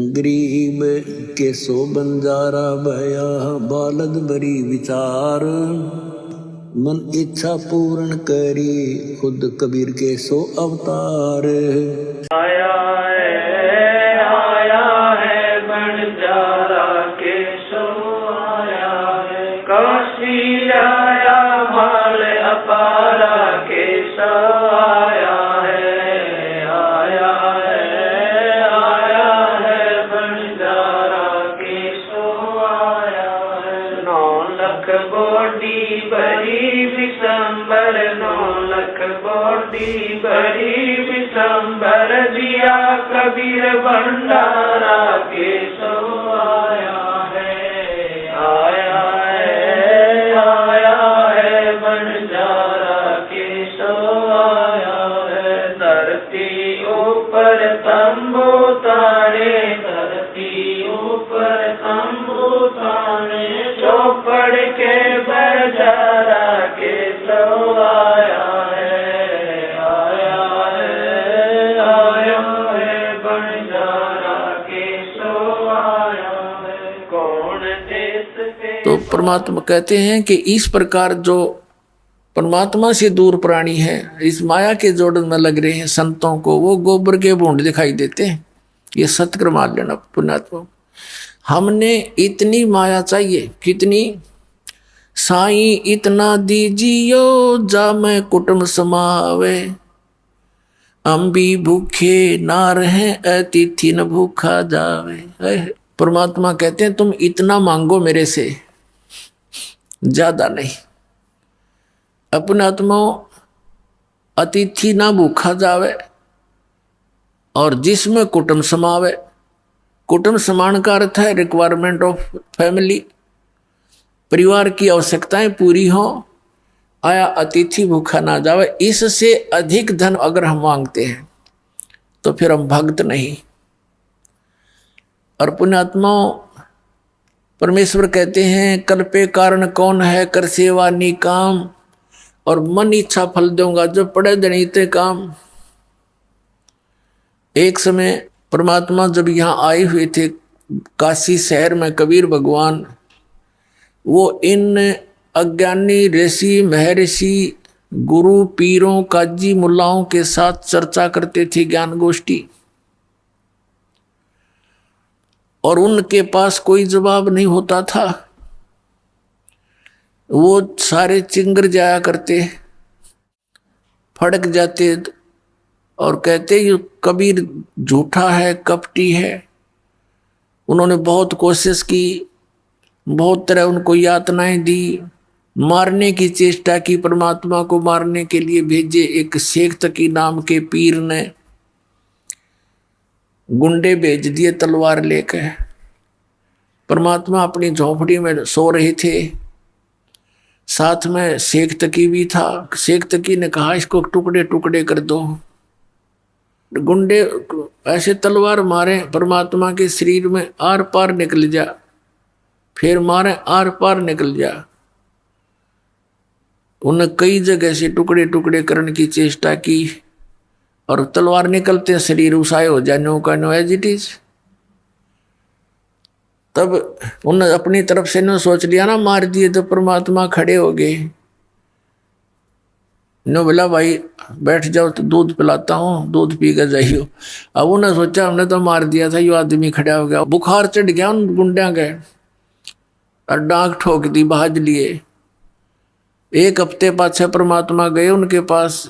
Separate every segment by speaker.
Speaker 1: गरीब के सो बंजारा भया बालद बरी विचार मन इच्छा पूर्ण करी खुद कबीर के सो अवतार।
Speaker 2: आया है बंजारा के सो आया है काशी आया माल अपारा के सो आया है बंजारा के सो आया है 9 लाख बोडी बड़ी विशंबर 9 लाख बोडी बड़ी विशंबर दिया कबीर भंडारा के सो आया है बंजारा के सो आया है। धरती ऊपर तंबू ताने धरती ऊपर तंबू ताने चौपड़ के बंजारा के सो आया है बंजारा के सो आया है। कौन देश पे
Speaker 3: तो परमात्मा कहते हैं कि इस प्रकार जो परमात्मा से दूर प्राणी है इस माया के जोड़न में लग रहे हैं संतों को वो गोबर के बूंद दिखाई देते हैं। ये सत्य मान लेना पुण्यात्मा। हमने इतनी माया चाहिए कितनी साईं इतना दीजियो जा मैं कुटुंब समावे हम भी भूखे ना रहे अतिथि न भूखा जावे। परमात्मा कहते हैं तुम इतना मांगो मेरे से ज्यादा नहीं। अपने आत्मा अतिथि ना भूखा जावे और जिसमें कुटुंब समावे। कुटुंब समान का अर्थ है रिक्वायरमेंट ऑफ फैमिली परिवार की आवश्यकताएं पूरी हो। आया अतिथि भूखा ना जावे। इससे अधिक धन अगर हम मांगते हैं तो फिर हम भक्त नहीं। और पुण्यात्मा परमेश्वर कहते हैं कल्पे कारण कौन है कर सेवा निकाम और मन इच्छा फल दूंगा जो पड़े जनिते काम। एक समय परमात्मा जब यहाँ आए हुए थे काशी शहर में कबीर भगवान वो इन अज्ञानी ऋषि महर्षि गुरु पीरों काजी मुल्लाओं के साथ चर्चा करते थे ज्ञान गोष्ठी और उनके पास कोई जवाब नहीं होता था। वो सारे चिंगर जाया करते फड़क जाते और कहते ये कबीर झूठा है कपटी है। उन्होंने बहुत कोशिश की बहुत तरह उनको यातनाएं दी मारने की चेष्टा की। परमात्मा को मारने के लिए भेजे एक शेख तकी नाम के पीर ने गुंडे भेज दिए तलवार लेकर। परमात्मा अपनी झोपड़ी में सो रहे थे साथ में शेख तकी भी था। शेख तकी ने कहा इसको टुकड़े टुकड़े कर दो। गुंडे ऐसे तलवार मारे परमात्मा के शरीर में आर पार निकल जा फिर मारे आर पार निकल जा। उन्हें कई जगह से टुकड़े टुकड़े करने की चेष्टा की और तलवार निकलते शरीर उसाए हो जाए नो का नो एज इट इज। तब उन्होंने अपनी तरफ से न सोच लिया ना मार दिए तो परमात्मा खड़े हो गए। नो बोला भाई बैठ जाओ तो दूध पिलाता हूँ दूध पी कर जाइयो। अब उन्होंने सोचा हमने तो मार दिया था यो आदमी खड़ा हो गया। बुखार चढ़ गया उन गुंडिया के और डांग ठोक दी भाज लिए। 1 हफ्ते पाछे परमात्मा गए उनके पास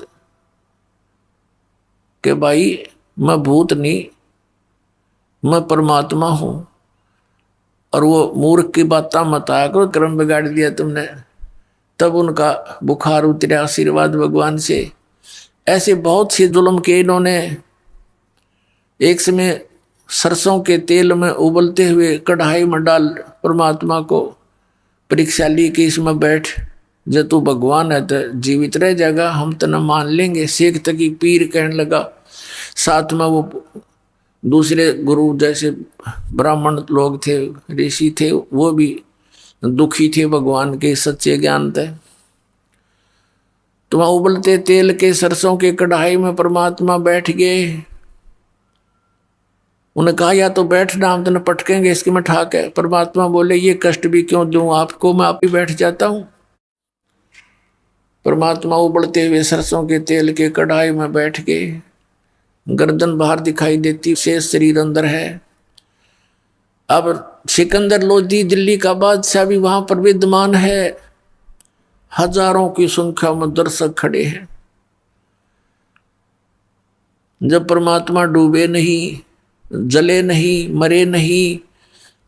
Speaker 3: कि भाई मैं भूत नहीं मैं परमात्मा हूं और वो मूर्ख की बात मत आया करो क्रम बिगाड़ दिया तुमने। तब उनका बुखार उतरा आशीर्वाद भगवान से। ऐसे बहुत से जुल्म के इन्होंने। एक समय सरसों के तेल में उबलते हुए कढ़ाई में डाल परमात्मा को परीक्षा ली कि इसमें बैठ जब तू भगवान है तो जीवित रह जाएगा हम तो न मान लेंगे। शेख तकी पीर कहने लगा। साथ में वो दूसरे गुरु जैसे ब्राह्मण लोग थे ऋषि थे वो भी दुखी थे भगवान के सच्चे ज्ञान थे। तो वहां उबलते तेल के सरसों के कढ़ाई में परमात्मा बैठ गए उन्हें कहा या तो बैठना, हम तो पटकेंगे इसकी में ठाक है। परमात्मा बोले ये कष्ट भी क्यों दूं आपको, मैं आप ही बैठ जाता हूं। परमात्मा उबलते हुए सरसों के तेल के कढ़ाई में बैठ गए, गर्दन बाहर दिखाई देती, शेष शरीर अंदर है। अब सिकंदर लोधी दिल्ली का बादशाह भी वहां पर विद्यमान है, हजारों की संख्या में दर्शक खड़े हैं। जब परमात्मा डूबे नहीं, जले नहीं, मरे नहीं,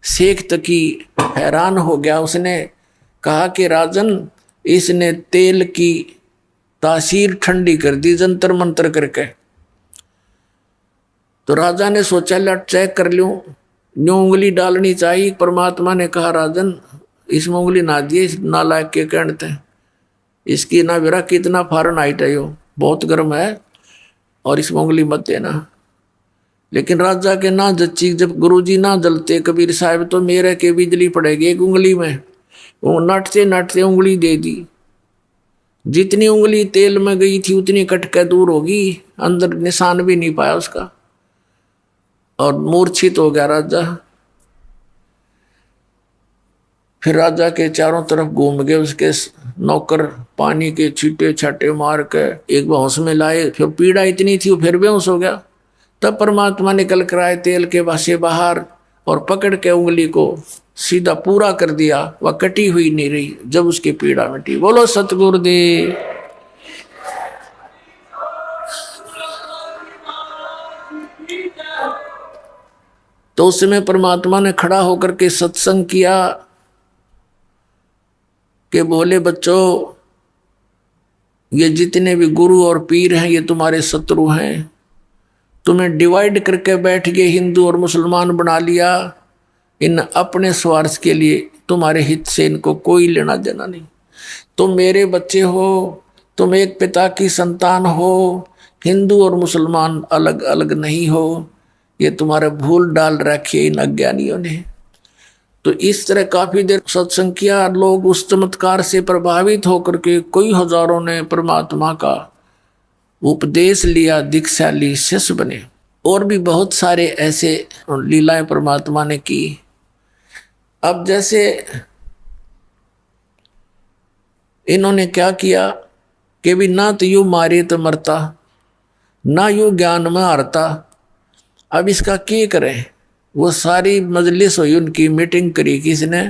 Speaker 3: शेख तकी हैरान हो गया। उसने कहा कि राजन, इसने तेल की तासीर ठंडी कर दी जंतर मंतर करके। तो राजा ने सोचा लट चेक कर लूं, न्यू उंगली डालनी चाहिए। परमात्मा ने कहा राजन, इसमें उंगली ना दिए, इस नालायक के कहते हैं, इसकी ना विरा कितना फारेनहाइट है, यो बहुत गर्म है, और इसमें उंगली मत देना। लेकिन राजा के ना जच्ची, जब गुरुजी ना जलते कबीर साहब तो मेरे के बिजली पड़ेगी एक उंगली में। वो नटते नटते उंगली दे दी। जितनी उंगली तेल में गई थी उतनी कटके दूर होगी, अंदर निशान भी नहीं पाया उसका, और मूर्छित हो गया राजा। फिर राजा के चारों तरफ घूम गए उसके नौकर, पानी के छींटे छाटे मार के एक बेहोश में लाए। फिर पीड़ा इतनी थी वो फिर बेहोश हो गया। तब परमात्मा निकल कर आए तेल के वासे बाहर, और पकड़ के उंगली को सीधा पूरा कर दिया। वह कटी हुई नहीं रही। जब उसकी पीड़ा मिटी, बोलो सतगुरुदेव। तो उस समय परमात्मा ने खड़ा होकर के सत्संग किया कि बोले बच्चों, ये जितने भी गुरु और पीर हैं ये तुम्हारे शत्रु हैं। तुम्हें डिवाइड करके बैठ गए, हिंदू और मुसलमान बना लिया। इन अपने स्वार्थ के लिए, तुम्हारे हित से इनको कोई लेना देना नहीं। तुम मेरे बच्चे हो, तुम एक पिता की संतान हो, हिंदू और मुसलमान अलग अलग नहीं हो। ये तुम्हारे भूल डाल रखी इन अज्ञानियों ने। तो इस तरह काफी देर सत्संग किया। लोग उस चमत्कार से प्रभावित होकर के कई हजारों ने परमात्मा का उपदेश लिया, दीक्षा ली, शिष्य बने। और भी बहुत सारे ऐसे लीलाएं परमात्मा ने की। अब जैसे इन्होंने क्या किया कि भी ना तो यू मारे तो मरता, ना यू ज्ञान में हारता। अब इसका क्या करें। वो सारी मजलिस हुई, उनकी मीटिंग करी किसने,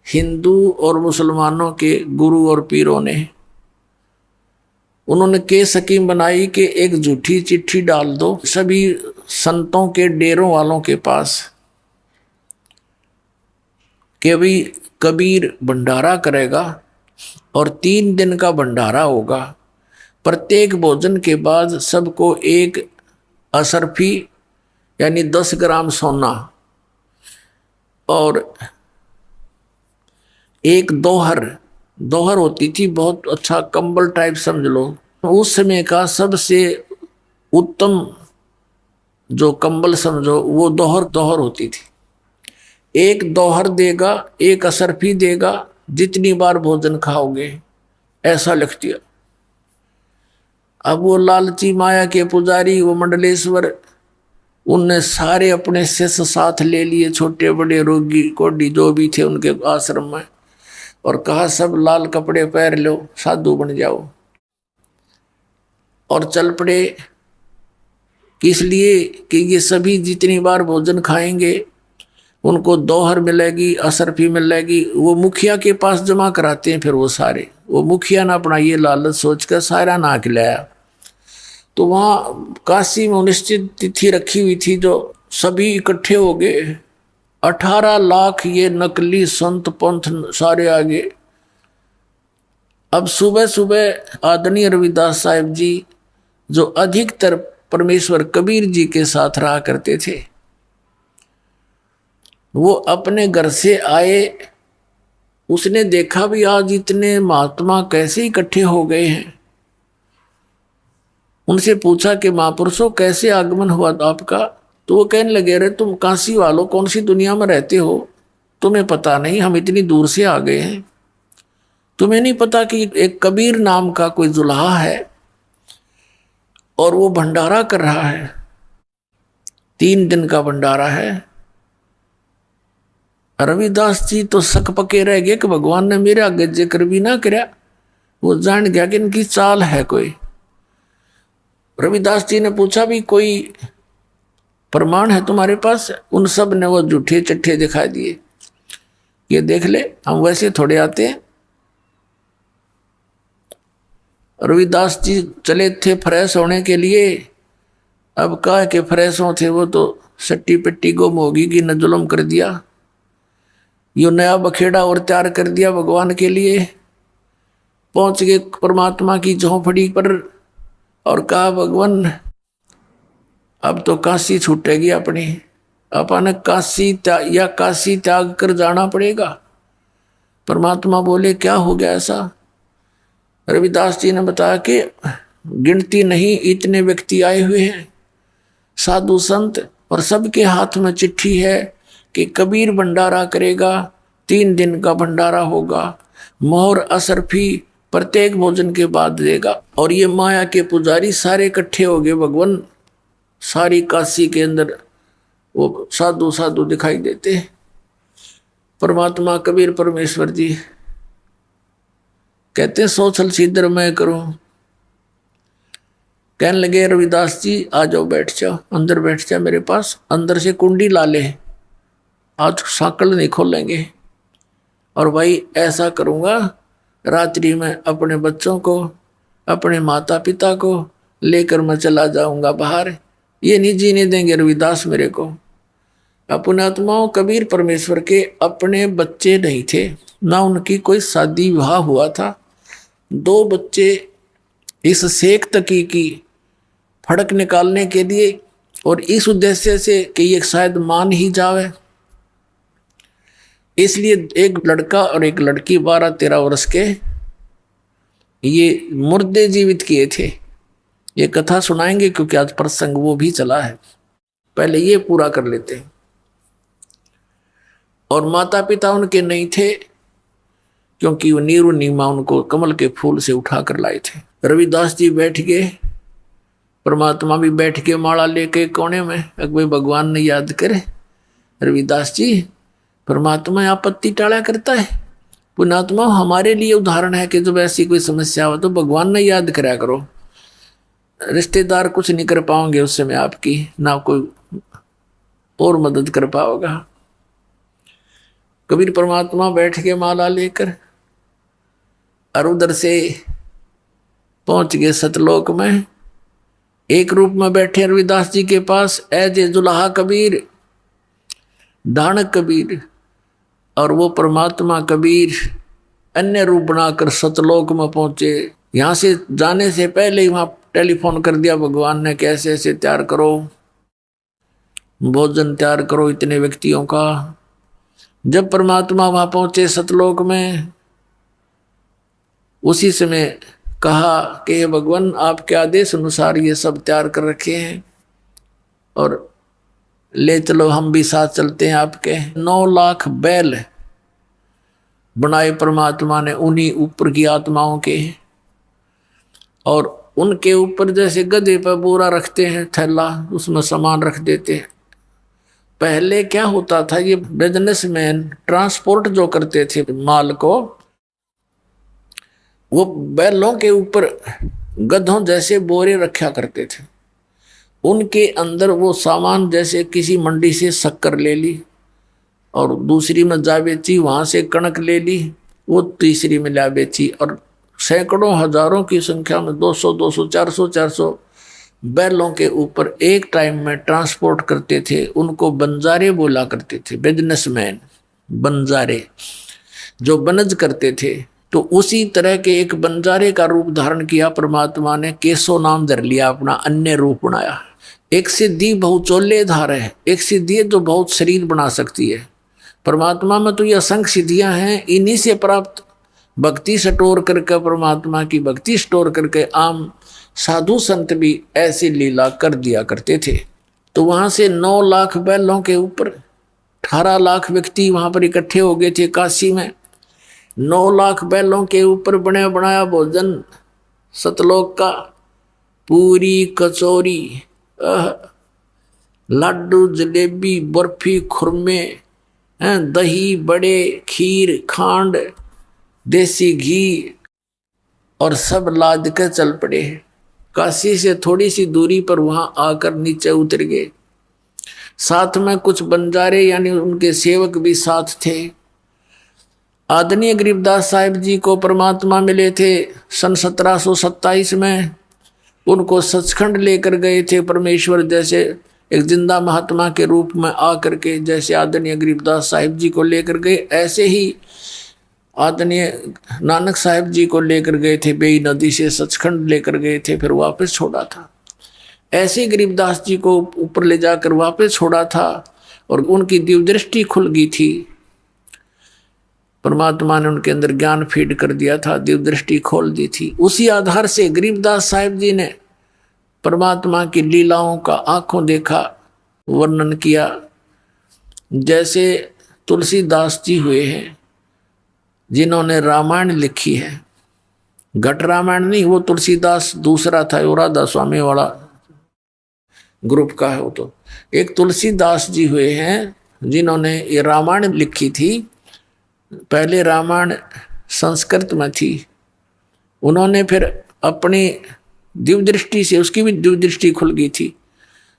Speaker 3: हिंदू और मुसलमानों के गुरु और पीरों ने। उन्होंने के स्कीम बनाई कि एक झूठी चिट्ठी डाल दो सभी संतों के डेरों वालों के पास कि अभी कबीर भंडारा करेगा, और 3 दिन का भंडारा होगा। प्रत्येक भोजन के बाद सबको एक असरफी यानी 10 ग्राम सोना और एक दोहर होती थी, बहुत अच्छा कंबल टाइप समझ लो। उस समय का सबसे उत्तम जो कंबल समझो वो दोहर होती थी। एक दोहर देगा, एक असरफी देगा, जितनी बार भोजन खाओगे, ऐसा लिख दिया। अब वो लालची माया के पुजारी, वो मंडलेश्वर, उनने सारे अपने शिष्य साथ ले लिए, छोटे बड़े रोगी कोडी जो भी थे उनके आश्रम में, और कहा सब लाल कपड़े पहन लो, साधु बन जाओ। और चल पड़े। किस लिए कि ये सभी जितनी बार भोजन खाएंगे उनको दोहर मिलेगी, असरफी मिलेगी। वो मुखिया के पास जमा कराते हैं। फिर वो सारे, वो मुखिया ना अपना ये लालच सोच कर सारा ना खिलाया। तो वहाँ काशी में निश्चित तिथि रखी हुई थी, जो सभी इकट्ठे हो गए। 18 लाख ये नकली संत पंथ सारे आगे। अब सुबह सुबह आदरणीय रविदास साहिब जी, जो अधिकतर परमेश्वर कबीर जी के साथ रहा करते थे, वो अपने घर से आए। उसने देखा भी आज इतने महात्मा कैसे इकट्ठे हो गए हैं। उनसे पूछा कि महापुरुषों कैसे आगमन हुआ आपका। तो वो कहने लगे, रे तुम काशी वालों कौन सी दुनिया में रहते हो, तुम्हें पता नहीं, हम इतनी दूर से आ गए हैं। तुम्हें नहीं पता कि एक कबीर नाम का कोई जुल्हा है और वो भंडारा कर रहा है। 3 दिन का भंडारा है। रविदास जी तो शक पके रह गए कि भगवान ने मेरे आगे जिक्र भी ना करया। वो जान गया कि इनकी चाल है कोई। रविदास जी ने पूछा भी कोई प्रमाण है तुम्हारे पास? उन सब ने वो झूठे चट्ठे दिखा दिए। ये देख ले, हम वैसे थोड़े आते हैं। रविदास जी चले थे फ्रेश होने के लिए। अब कहा कि फ्रेश हो थे वो तो सट्टी पिट्टी गुम होगी कि न जुल्म कर दिया। यो नया बखेड़ा और तैयार कर दिया भगवान के लिए। पहुंच गए परमात्मा की झोंपड़ी पर और कहा भगवान अब तो काशी छूटेगी अपनी, अपन काशी त्याग कर जाना पड़ेगा। परमात्मा बोले क्या हो गया ऐसा? रविदास जी ने बताया कि गिनती नहीं इतने व्यक्ति आए हुए हैं, साधु संत, और सबके हाथ में चिट्ठी है कि कबीर भंडारा करेगा, 3 दिन का भंडारा होगा, मोहर असरफी प्रत्येक भोजन के बाद देगा। और ये माया के पुजारी सारे इकट्ठे हो गए भगवान। सारी काशी के अंदर वो साधु साधु दिखाई देते। परमात्मा कबीर परमेश्वर जी कहते सोचल सीधर मैं करूं। कहने लगे रविदास जी आ जाओ, बैठ जाओ, अंदर बैठ जा मेरे पास। अंदर से कुंडी ला ले, आज साकल नहीं खोलेंगे। और भाई ऐसा करूंगा, रात्रि में अपने बच्चों को, अपने माता पिता को लेकर मैं चला जाऊंगा बाहर। ये नहीं जीने देंगे रविदास मेरे को। अपने आत्माओं कबीर परमेश्वर के अपने बच्चे नहीं थे, ना उनकी कोई शादी विवाह हुआ था। 2 बच्चे इस शेख तकी की फड़क निकालने के लिए और इस उद्देश्य से कि ये शायद मान ही जावे, इसलिए एक लड़का और एक लड़की 12-13 वर्ष के ये मुर्दे जीवित किए थे। ये कथा सुनाएंगे क्योंकि आज प्रसंग वो भी चला है, पहले ये पूरा कर लेते हैं। और माता पिता उनके नहीं थे क्योंकि वो नीरू नीमा उनको कमल के फूल से उठा कर लाए थे। रविदास जी बैठ गए, परमात्मा भी बैठ के माला लेके कोने में। अकबर भगवान ने याद करे रविदास जी, परमात्मा आपत्ति टाला करता है। पुण्यात्मा हमारे लिए उदाहरण है कि जब ऐसी कोई समस्या हो तो भगवान ने याद कराया करो। रिश्तेदार कुछ नहीं कर पाओगे उस समय आपकी, ना कोई और मदद कर पाओगा। कबीर परमात्मा बैठ के माला लेकर और उधर से पहुंच गए सतलोक में। एक रूप में बैठे रविदास जी के पास ऐजे जुलाहा कबीर, दानक कबीर, और वो परमात्मा कबीर अन्य रूप बनाकर सतलोक में पहुंचे। यहाँ से जाने से पहले ही वहाँ टेलीफोन कर दिया भगवान ने, कैसे ऐसे तैयार करो, भोजन तैयार करो इतने व्यक्तियों का। जब परमात्मा वहाँ पहुंचे सतलोक में, उसी समय कहा कि हे भगवान आपके आदेश अनुसार ये सब तैयार कर रखे हैं और ले चलो, हम भी साथ चलते हैं आपके। 9 लाख बैल बनाए परमात्मा ने उन्हीं ऊपर की आत्माओं के, और उनके ऊपर जैसे गधे पर बोरा रखते हैं थैला, उसमें सामान रख देते हैं। पहले क्या होता था, ये बिजनेसमैन ट्रांसपोर्ट जो करते थे माल को, वो बैलों के ऊपर गधों जैसे बोरे रखा करते थे। उनके अंदर वो सामान, जैसे किसी मंडी से शक्कर ले ली और दूसरी में जा बेची, वहां से कणक ले ली, वो तीसरी में ला बेची, और सैकड़ों हजारों की संख्या में 200, 400 बैलों के ऊपर एक टाइम में ट्रांसपोर्ट करते थे। उनको बंजारे बोला करते थे, बिजनेसमैन बंजारे जो बनज करते थे। तो उसी तरह के एक बंजारे का रूप धारण किया परमात्मा ने, केशव नाम धर लिया अपना, अन्य रूप बनाया। एक सिद्धि बहुचोले धार है, एक सिद्धि है जो बहुत शरीर बना सकती है। परमात्मा में तो ये असंख्य सिद्धियां हैं, इन्हीं से प्राप्त भक्ति स्टोर करके, परमात्मा की भक्ति स्टोर करके आम साधु संत भी ऐसी लीला कर दिया करते थे। तो वहां से 9 लाख बैलों के ऊपर 18 लाख व्यक्ति वहां पर इकट्ठे हो गए थे काशी में। 9 लाख बैलों के ऊपर बने बनाया भोजन सतलोक का, पूरी कचौरी, लाडू, जलेबी, बर्फी, खुरमे, दही, बड़े, खीर, खांड, देसी घी और सब लाद कर चल पड़े। काशी से थोड़ी सी दूरी पर वहां आकर नीचे उतर गए। साथ में कुछ बंजारे यानी उनके सेवक भी साथ थे। आदरणीय गरीबदास साहिब जी को परमात्मा मिले थे सन 1727 में। उनको सचखंड लेकर गए थे परमेश्वर, जैसे एक जिंदा महात्मा के रूप में आकर के जैसे आदरणीय गरीबदास साहिब जी को लेकर गए, ऐसे ही आदरणीय नानक साहिब जी को लेकर गए थे। बेई नदी से सचखंड लेकर गए थे, फिर वापस छोड़ा था। ऐसे ही गरीबदास जी को ऊपर ले जाकर वापस छोड़ा था और उनकी दिव्य दृष्टि खुल गई थी। परमात्मा ने उनके अंदर ज्ञान फीड कर दिया था, दिव्य दृष्टि खोल दी थी। उसी आधार से गरीबदास साहिब जी ने परमात्मा की लीलाओं का आंखों देखा वर्णन किया। जैसे तुलसीदास जी हुए हैं जिन्होंने रामायण लिखी है, घट रामायण नहीं, वो तुलसीदास दूसरा था, वो राधा स्वामी वाला ग्रुप का है। वो तो एक तुलसीदास जी हुए हैं जिन्होंने ये रामायण लिखी थी। पहले रामायण संस्कृत में थी, उन्होंने फिर अपनी दिव्य दृष्टि से, उसकी भी दिव्य दृष्टि खुल गई थी,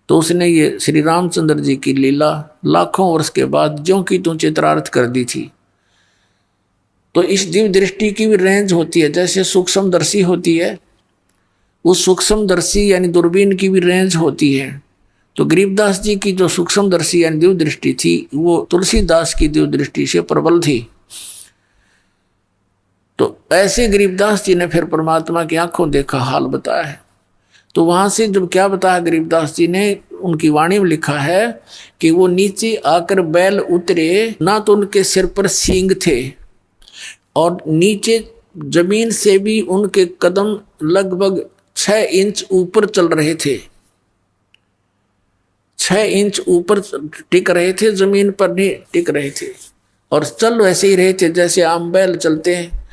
Speaker 3: तो उसने ये श्री रामचंद्र जी की लीला लाखों वर्ष के बाद ज्यों की त्यों चित्रार्थ कर दी थी। तो इस दिव्य दृष्टि की भी रेंज होती है, जैसे सूक्ष्मदर्शी होती है, उस सूक्ष्मदर्शी यानी दूरबीन की भी रेंज होती है। तो गरीबदास जी की जो सूक्ष्मदर्शी यानी दिव्य दृष्टि थी, वो तुलसीदास की दिव्य दृष्टि से प्रबल थी। तो ऐसे गरीबदास जी ने फिर परमात्मा की आंखों देखा हाल बताया है। तो वहां से जब क्या बताया गरीबदास जी ने, उनकी वाणी में लिखा है कि वो नीचे आकर बैल उतरे, ना तो उनके सिर पर सींग थे और नीचे जमीन से भी उनके कदम लगभग 6 इंच ऊपर चल रहे थे। 6 इंच ऊपर टिक रहे थे, जमीन पर नहीं टिक रहे थे, और चल वैसे ही रहे थे जैसे आम बैल चलते हैं।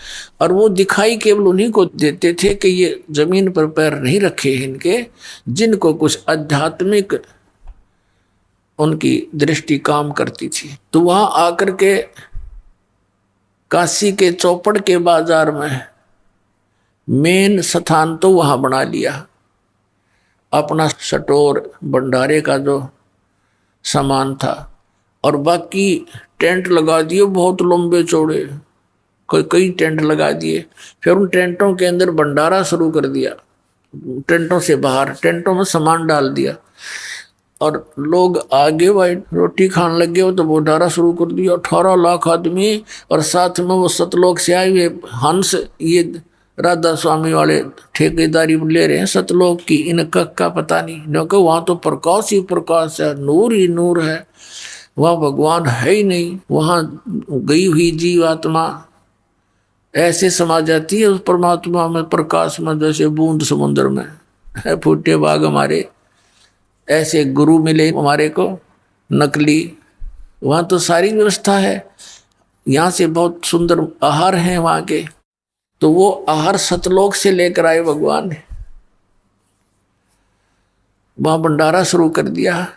Speaker 3: और वो दिखाई केवल उन्हीं को देते थे कि ये जमीन पर पैर नहीं रखे इनके, जिनको कुछ आध्यात्मिक उनकी दृष्टि काम करती थी। तो वहां आकर के काशी के चौपड़ के बाजार में मेन स्थान तो वहां बना लिया, अपना स्टोर भंडारे का जो सामान था, और बाकी टेंट लगा दिए बहुत लंबे चौड़े, कई टेंट लगा दिए। फिर उन टेंटों के अंदर भंडारा शुरू कर दिया, टेंटों से बाहर टेंटों में सामान डाल दिया, और लोग आगे भाई रोटी खाने लगे हो तो भंडारा शुरू कर दिया। 18 लाख आदमी, और साथ में वो सतलोक से आए हुए हंस, ये राधा स्वामी वाले ठेकेदारी ले रहे हैं सतलोक की, इनका का पता नहीं, क्योंकि वहाँ तो प्रकाश ही प्रकाश है, नूर ही नूर है, वहाँ भगवान है ही नहीं। वहाँ गई हुई जीवात्मा ऐसे समा जाती है उस परमात्मा में, प्रकाश में, जैसे बूंद समुद्र में है। फूटे बाग हमारे ऐसे गुरु मिले हमारे को नकली, वहाँ तो सारी व्यवस्था है। यहाँ से बहुत सुंदर आहार हैं वहाँ के, तो वो आहार सतलोक से लेकर आए भगवान ने, वहाँ भंडारा शुरू कर दिया।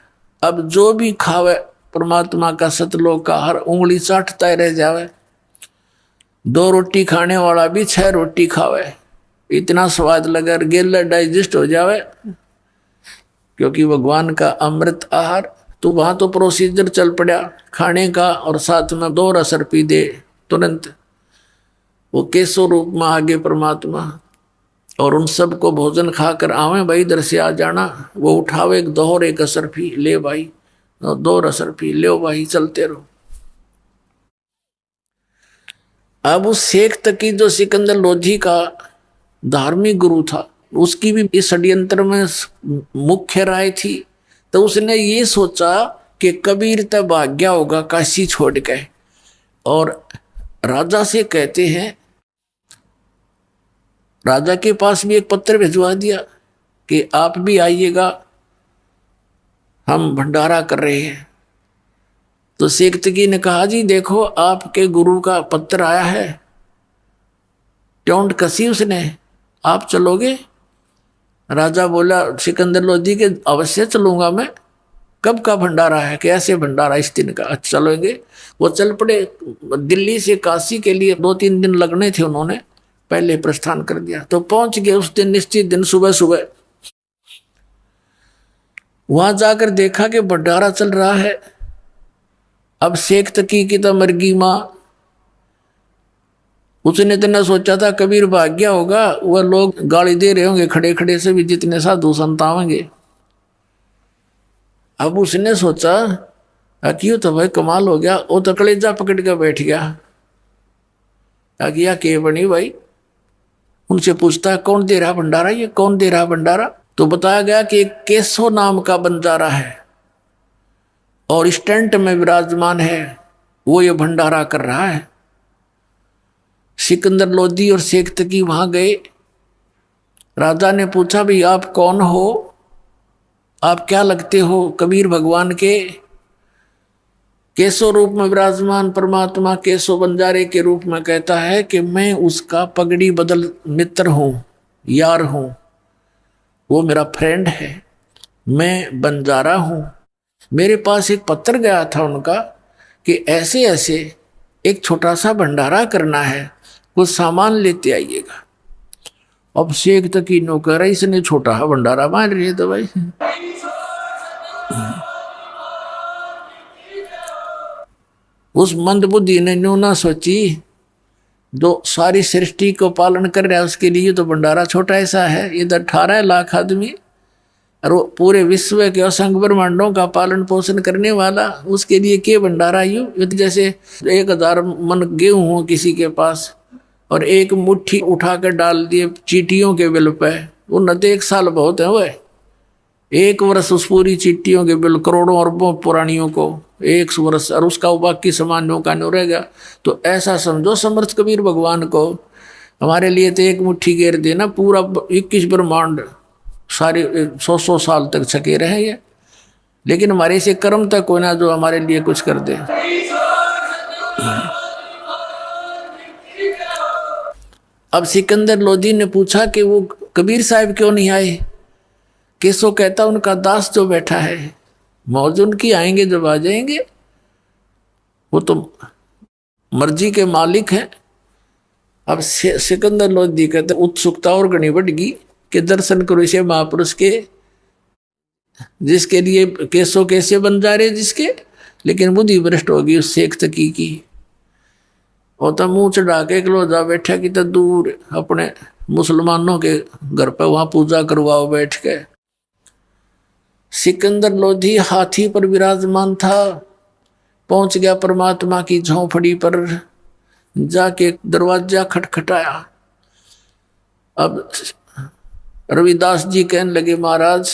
Speaker 3: अब जो भी खावे परमात्मा का सतलोक का आहार, उंगली चाटता रह जावे। 2 रोटी खाने वाला भी 6 रोटी खावे, इतना स्वाद लगा, गेला डाइजेस्ट हो जावे, क्योंकि भगवान का अमृत आहार। तो वहां तो प्रोसीजर चल पड़ा खाने का, और साथ में 2 रसर पी दे तुरंत, वो केसो रूप में आगे परमात्मा, और उन सब को भोजन खाकर आवे भाई इधर से आ जाना। वो उठावे 2 एक असर पी ले भाई, 2 रसर पी ले भाई, चलते रहो। अब उस शेख तकी जो सिकंदर लोधी का धार्मिक गुरु था, उसकी भी इस षड्यंत्र में मुख्य राय थी। तो उसने ये सोचा कि कबीर तब भाग्या होगा काशी छोड़ के, और राजा से कहते हैं, राजा के पास भी एक पत्र भिजवा दिया कि आप भी आइएगा, हम भंडारा कर रहे हैं। तो शेख तकी ने कहा, जी देखो आपके गुरु का पत्र आया है। टोंट कसी उसने, आप चलोगे? राजा बोला सिकंदर लोधी के, अवश्य चलूंगा मैं, कब का भंडारा है, कैसे भंडारा इस दिन का, अच्छा चलोगे। वो चल पड़े। दिल्ली से काशी के लिए 2-3 दिन लगने थे, उन्होंने पहले प्रस्थान कर दिया। तो पहुंच गए उस दिन, निश्चित दिन सुबह सुबह। वहां जाकर देखा कि भंडारा चल रहा है। अब शेख तकी की तो मरगी माँ, उसने इतना सोचा था कबीर भाग गया होगा, वह लोग गाली दे रहे होंगे खड़े खड़े से भी, जितने साधु संत आवेंगे। अब उसने सोचा क्यों, तो भाई कमाल हो गया। वो तो कलेजा पकड़ के बैठ गया। क्या के बनी भाई, उनसे पूछता कौन दे रहा भंडारा, ये कौन दे रहा भंडारा। तो बताया गया कि केशव नाम का बंजारा है और इस टेंट में विराजमान है, वो ये भंडारा कर रहा है। सिकंदर लोधी और शेख तकी वहां गए। राजा ने पूछा भाई आप कौन हो, आप क्या लगते हो कबीर भगवान के। केशव रूप में विराजमान परमात्मा केशव बंजारे के रूप में कहता है कि मैं उसका पगड़ी बदल मित्र हूं, यार हूं, वो मेरा फ्रेंड है, मैं बंजारा हूं। मेरे पास एक पत्र गया था उनका कि ऐसे ऐसे एक छोटा सा भंडारा करना है, कुछ सामान लेते आइएगा। अब शेख तकी नौकर है, इसने छोटा भंडारा मान रही है तो भाई। उस मंदबुद्धि ने न्यू ना सोची, जो सारी सृष्टि को पालन कर रहा है उसके लिए तो भंडारा छोटा ऐसा है। इधर 18 लाख आदमी और वो पूरे विश्व के असंख्य ब्रह्मांडों का पालन पोषण करने वाला, उसके लिए क्या भंडारा। यूं जैसे 1000 मन गेहूं हो किसी के पास और एक मुट्ठी उठाकर डाल दिए चीटियों के बिल पे, वो न तो 1 साल बहुत है, वह 1 वर्ष उस पूरी चिट्ठियों के बिल, करोड़ों अरबों पुरानियों को 1 वर्ष, और उसका बाकी सामान्यों का नहीं रहेगा। तो ऐसा समझो समर्थ कबीर भगवान को, हमारे लिए तो एक मुट्ठी घेर देना पूरा 21 ब्रह्मांड सारे 100 साल तक छके रहे ये, लेकिन हमारे से कर्म तक कोई ना जो हमारे लिए कुछ कर दे। अब सिकंदर लोधी ने पूछा कि वो कबीर साहब क्यों नहीं आए। केशव कहता उनका दास जो बैठा है, मौज उनकी, आएंगे जब आ जाएंगे, वो तो मर्जी के मालिक हैं। अब सिकंदर लोधी कहते उत्सुकता और घनी बढ़ गई कि दर्शन करो इसे महापुरुष के, जिसके लिए केशव कैसे बन जा रहे जिसके, लेकिन बुद्धि भ्रष्ट होगी उस शेख तकी की। और तो मुंह चढ़ा के जा बैठा कि तो दूर अपने मुसलमानों के घर पर वहां पूजा करवाओ बैठ के। सिकंदर लोधी हाथी पर विराजमान था, पहुंच गया परमात्मा की झोंपड़ी पर, जाके दरवाजा खटखटाया। अब रविदास जी कहने लगे महाराज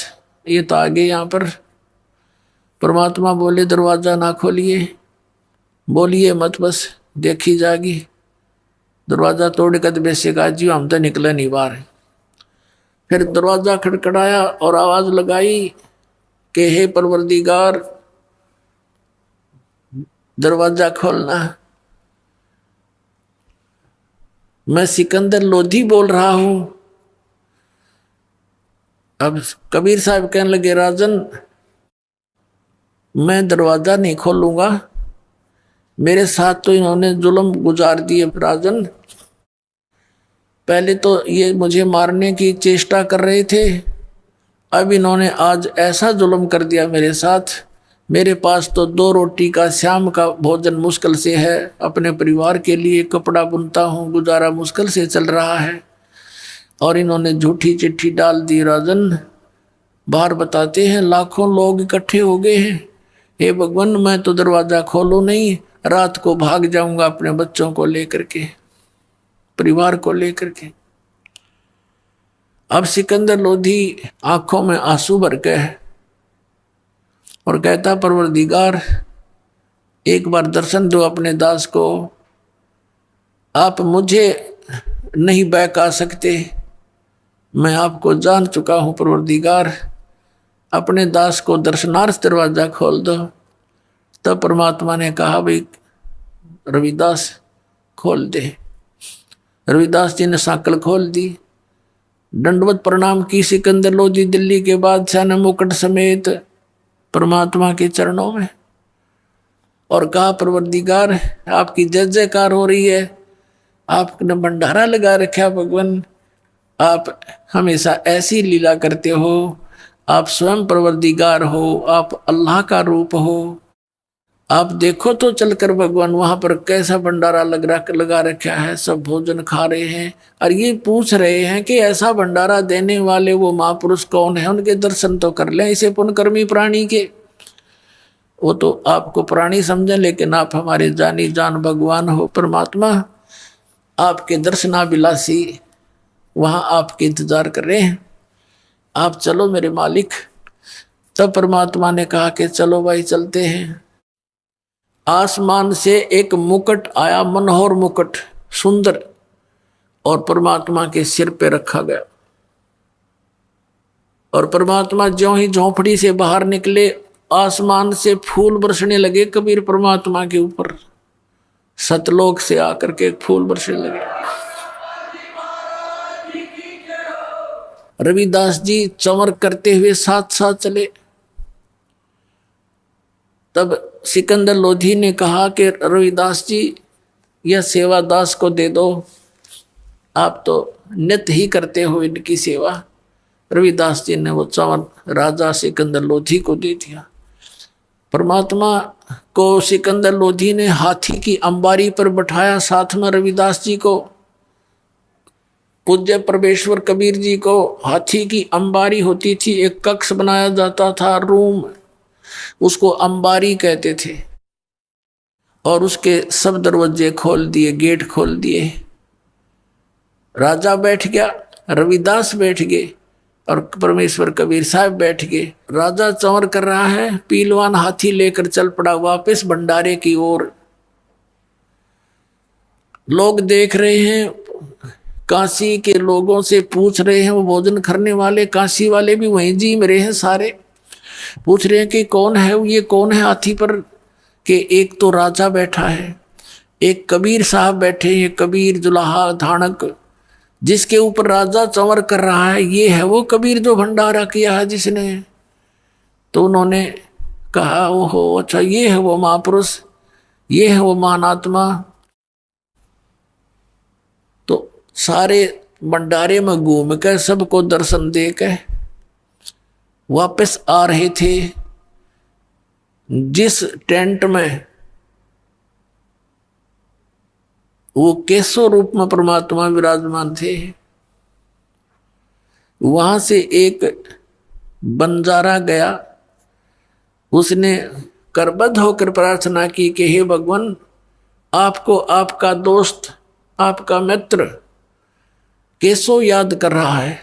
Speaker 3: ये तो आ गए यहाँ पर। परमात्मा बोले दरवाजा ना खोलिए, बोलिए मत, बस देखी जागी। दरवाजा तोड़ कर वैसे कहा जी हम तो निकले नहीं बाहर। फिर दरवाजा खटखटाया और आवाज लगाई कि हे परवरदिगार दरवाजा खोलना। मैं सिकंदर लोधी बोल रहा हूं। अब कबीर साहब कहने लगे राजन मैं दरवाजा नहीं खोलूंगा, मेरे साथ तो इन्होंने जुल्म गुजार दिए राजन। पहले तो ये मुझे मारने की चेष्टा कर रहे थे, अब इन्होंने आज ऐसा जुल्म कर दिया मेरे साथ। मेरे पास तो 2 रोटी का शाम का भोजन मुश्किल से है, अपने परिवार के लिए कपड़ा बुनता हूँ, गुजारा मुश्किल से चल रहा है, और इन्होंने झूठी चिट्ठी डाल दी राजन। बाहर बताते हैं लाखों लोग इकट्ठे हो गए हैं। हे भगवान मैं तो दरवाजा खोलूं नहीं, रात को भाग जाऊंगा अपने बच्चों को लेकर के, परिवार को लेकर के। अब सिकंदर लोधी आंखों में आंसू भर के और कहता परवरदिगार एक बार दर्शन दो अपने दास को, आप मुझे नहीं बहका सकते, मैं आपको जान चुका हूं परवरदिगार, अपने दास को दर्शनार्थ दरवाजा खोल दो। तब परमात्मा ने कहा भाई रविदास खोल दे। रविदास जी ने साकल खोल दी, दंडवत प्रणाम की सिकंदर लोधी दिल्ली के बादशाह ने मुकुट समेत परमात्मा के चरणों में और कहा, परवरदिगार आपकी जय जयकार हो रही है, आपने भंडारा लगा रखा भगवान, आप हमेशा ऐसी लीला करते हो, आप स्वयं परवरदिगार हो, आप अल्लाह का रूप हो। आप देखो तो चलकर भगवान, वहां पर कैसा भंडारा लगा रखा है, सब भोजन खा रहे हैं और ये पूछ रहे हैं कि ऐसा भंडारा देने वाले वो महापुरुष कौन है, उनके दर्शन तो कर लें इसे पुण्यकर्मी प्राणी के। वो तो आपको प्राणी समझे, लेकिन आप हमारे जानी जान भगवान हो परमात्मा, आपके दर्शनाभिलाषी वहां आपके इंतजार कर रहे हैं, आप चलो मेरे मालिक। तब परमात्मा ने कहा कि चलो भाई चलते हैं। आसमान से एक मुकुट आया, मनोहर मुकुट सुंदर, और परमात्मा के सिर पे रखा गया। और परमात्मा ज्यों ही झोंपड़ी से बाहर निकले, आसमान से फूल बरसने लगे कबीर परमात्मा के ऊपर, सतलोक से आकर के फूल बरसने लगे। रविदास जी चमर करते हुए साथ साथ चले। तब सिकंदर लोधी ने कहा कि रविदास जी यह सेवा दास को दे दो, आप तो नित्य ही करते हो इनकी सेवा। रविदास जी ने वो चमर राजा सिकंदर लोधी को दे दिया। परमात्मा को सिकंदर लोधी ने हाथी की अंबारी पर बैठाया, साथ में रविदास जी को। पूज्य परमेश्वर कबीर जी को हाथी की अंबारी होती थी, एक कक्ष बनाया जाता था, रूम, उसको अंबारी कहते थे। और उसके सब दरवाजे खोल दिए, गेट खोल दिए। राजा बैठ गया, रविदास बैठ गए और परमेश्वर कबीर साहब बैठ गए। राजा चंवर कर रहा है, पीलवान हाथी लेकर चल पड़ा वापस भंडारे की ओर। लोग देख रहे हैं, काशी के लोगों से पूछ रहे हैं, वो भोजन करने वाले काशी वाले भी वहीं जी में रहे हैं, सारे पूछ रहे हैं कि कौन है ये, कौन है हाथी पर? कि एक तो राजा बैठा है, एक कबीर साहब बैठे हैं, कबीर जुलाहा धानक, जिसके ऊपर राजा चंवर कर रहा है, ये है वो कबीर जो भंडारा किया है जिसने। तो उन्होंने कहा, ओहो अच्छा, ये है वो महापुरुष, ये है वो महानात्मा। तो सारे भंडारे में घूम कर सबको दर्शन दे के वापस आ रहे थे। जिस टेंट में वो केशव रूप में परमात्मा विराजमान थे, वहां से एक बंजारा गया। उसने करबद्ध होकर प्रार्थना की कि हे भगवान, आपको आपका दोस्त, आपका मित्र केशव याद कर रहा है।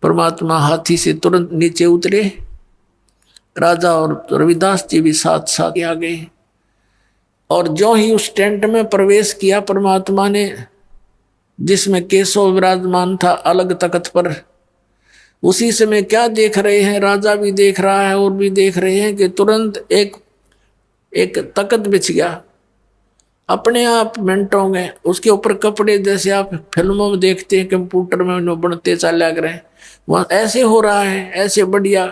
Speaker 3: परमात्मा हाथी से तुरंत नीचे उतरे, राजा और रविदास जी भी साथ साथ आ गए। और जो ही उस टेंट में प्रवेश किया परमात्मा ने, जिसमें केशव विराजमान था अलग तख्त पर, उसी समय क्या देख रहे हैं, राजा भी देख रहा है और भी देख रहे हैं कि तुरंत एक तख्त बिछ गया अपने आप मिनटों में। उसके ऊपर कपड़े जैसे आप फिल्मों में देखते हैं, कंप्यूटर में बनते चले रहे हैं, वहाँ ऐसे हो रहा है, ऐसे बढ़िया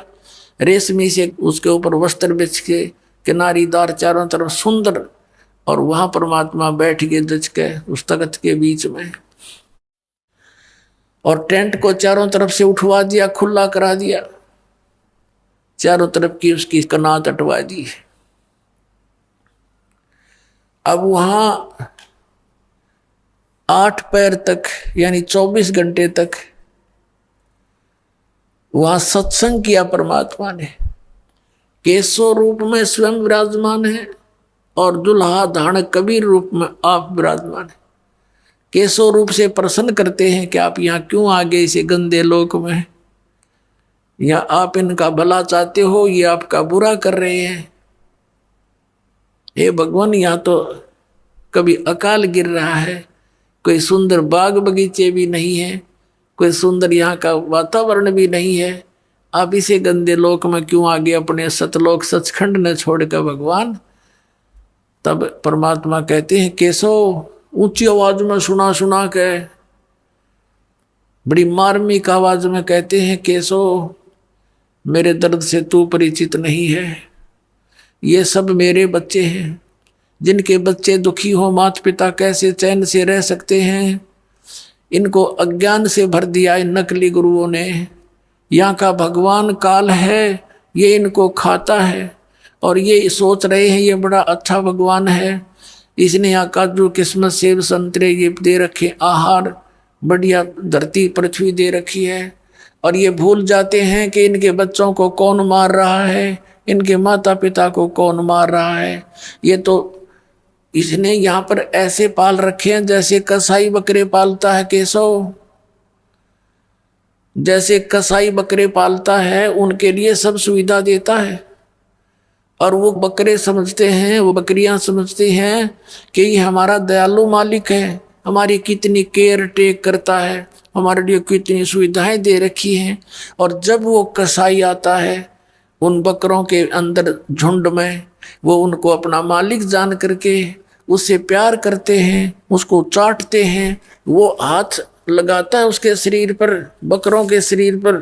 Speaker 3: रेशमी से उसके ऊपर वस्त्र बिछ के, किनारीदार चारों तरफ सुंदर। और वहां परमात्मा बैठ गए दच के उस तख्त के बीच में, और टेंट को चारों तरफ से उठवा दिया, खुला करा दिया, चारों तरफ की उसकी कनात हटवा दी। अब वहां 8 पैर तक यानी 24 घंटे तक वहां सत्संग किया परमात्मा ने। केशव रूप में स्वयं विराजमान है और दुल्हा धान कबीर रूप में आप विराजमान है। केशव रूप से प्रसन्न करते हैं कि आप यहाँ क्यों आ गए इसे गंदे लोक में, या आप इनका भला चाहते हो, ये आपका बुरा कर रहे हैं। हे भगवान, यहाँ तो कभी अकाल गिर रहा है, कोई सुंदर बाग बगीचे भी नहीं है, कोई सुंदर यहाँ का वातावरण भी नहीं है, आप इसे गंदे लोक में क्यों आ गए अपने सतलोक सचखंड ने छोड़कर भगवान। तब परमात्मा कहते हैं, केशव, ऊंची आवाज में सुना सुना के बड़ी मार्मिक आवाज में कहते हैं, केशव मेरे दर्द से तू परिचित नहीं है। ये सब मेरे बच्चे हैं, जिनके बच्चे दुखी हो माता पिता कैसे चैन से रह सकते हैं। इनको अज्ञान से भर दिया इन नकली गुरुओं ने। यहाँ का भगवान काल है, ये इनको खाता है और ये सोच रहे हैं ये बड़ा अच्छा भगवान है, इसने यहाँ काजू किस्मत सेब संतरे ये दे रखे, आहार बढ़िया धरती पृथ्वी दे रखी है। और ये भूल जाते हैं कि इनके बच्चों को कौन मार रहा है, इनके माता पिता को कौन मार रहा है। ये तो इसने यहाँ पर ऐसे पाल रखे हैं जैसे कसाई बकरे पालता है केशव, जैसे कसाई बकरे पालता है उनके लिए सब सुविधा देता है। और वो बकरे समझते हैं, वो बकरियां समझती हैं कि ये हमारा दयालु मालिक है, हमारी कितनी केयर टेक करता है, हमारे लिए कितनी सुविधाएं दे रखी हैं। और जब वो कसाई आता है उन बकरों के अंदर झुंड में, वो उनको अपना मालिक जान करके उससे प्यार करते हैं, उसको चाटते हैं, वो हाथ लगाता है उसके शरीर पर, बकरों के शरीर पर,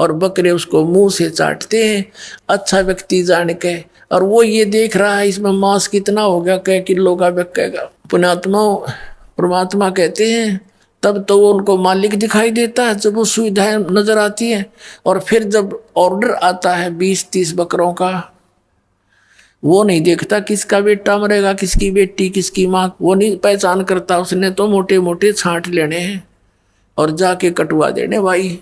Speaker 3: और बकरे उसको मुंह से चाटते हैं अच्छा व्यक्ति जान के। और वो ये देख रहा है इसमें मांस कितना हो गया, कै किलो का बिकेगा। पुण्यात्मा परमात्मा कहते हैं तब तो वो उनको मालिक दिखाई देता है जब वो सुविधाएं नजर आती है। और फिर जब ऑर्डर आता है 20-30 बकरों का, वो नहीं देखता किसका बेटा मरेगा, किसकी बेटी, किसकी माँ, वो नहीं पहचान करता। उसने तो मोटे मोटे छांट लेने हैं और जाके कटवा देने। भाई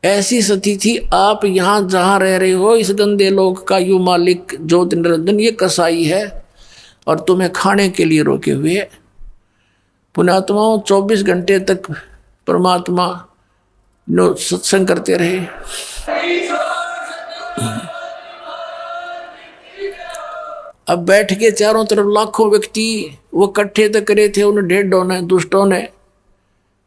Speaker 3: ऐसी स्थिति आप यहाँ जहाँ रह रहे हो, इस गंदे लोग का यू मालिक ज्योति निरंजन ये कसाई है और तुम्हें खाने के लिए रोके हुए है। पुण्यात्माओं 24 घंटे तक परमात्मा नो सत्संग करते रहे। अब बैठ के चारों तरफ लाखों व्यक्ति वो इकट्ठे तो करे थे उन ढेडों ने, दुष्टों ने,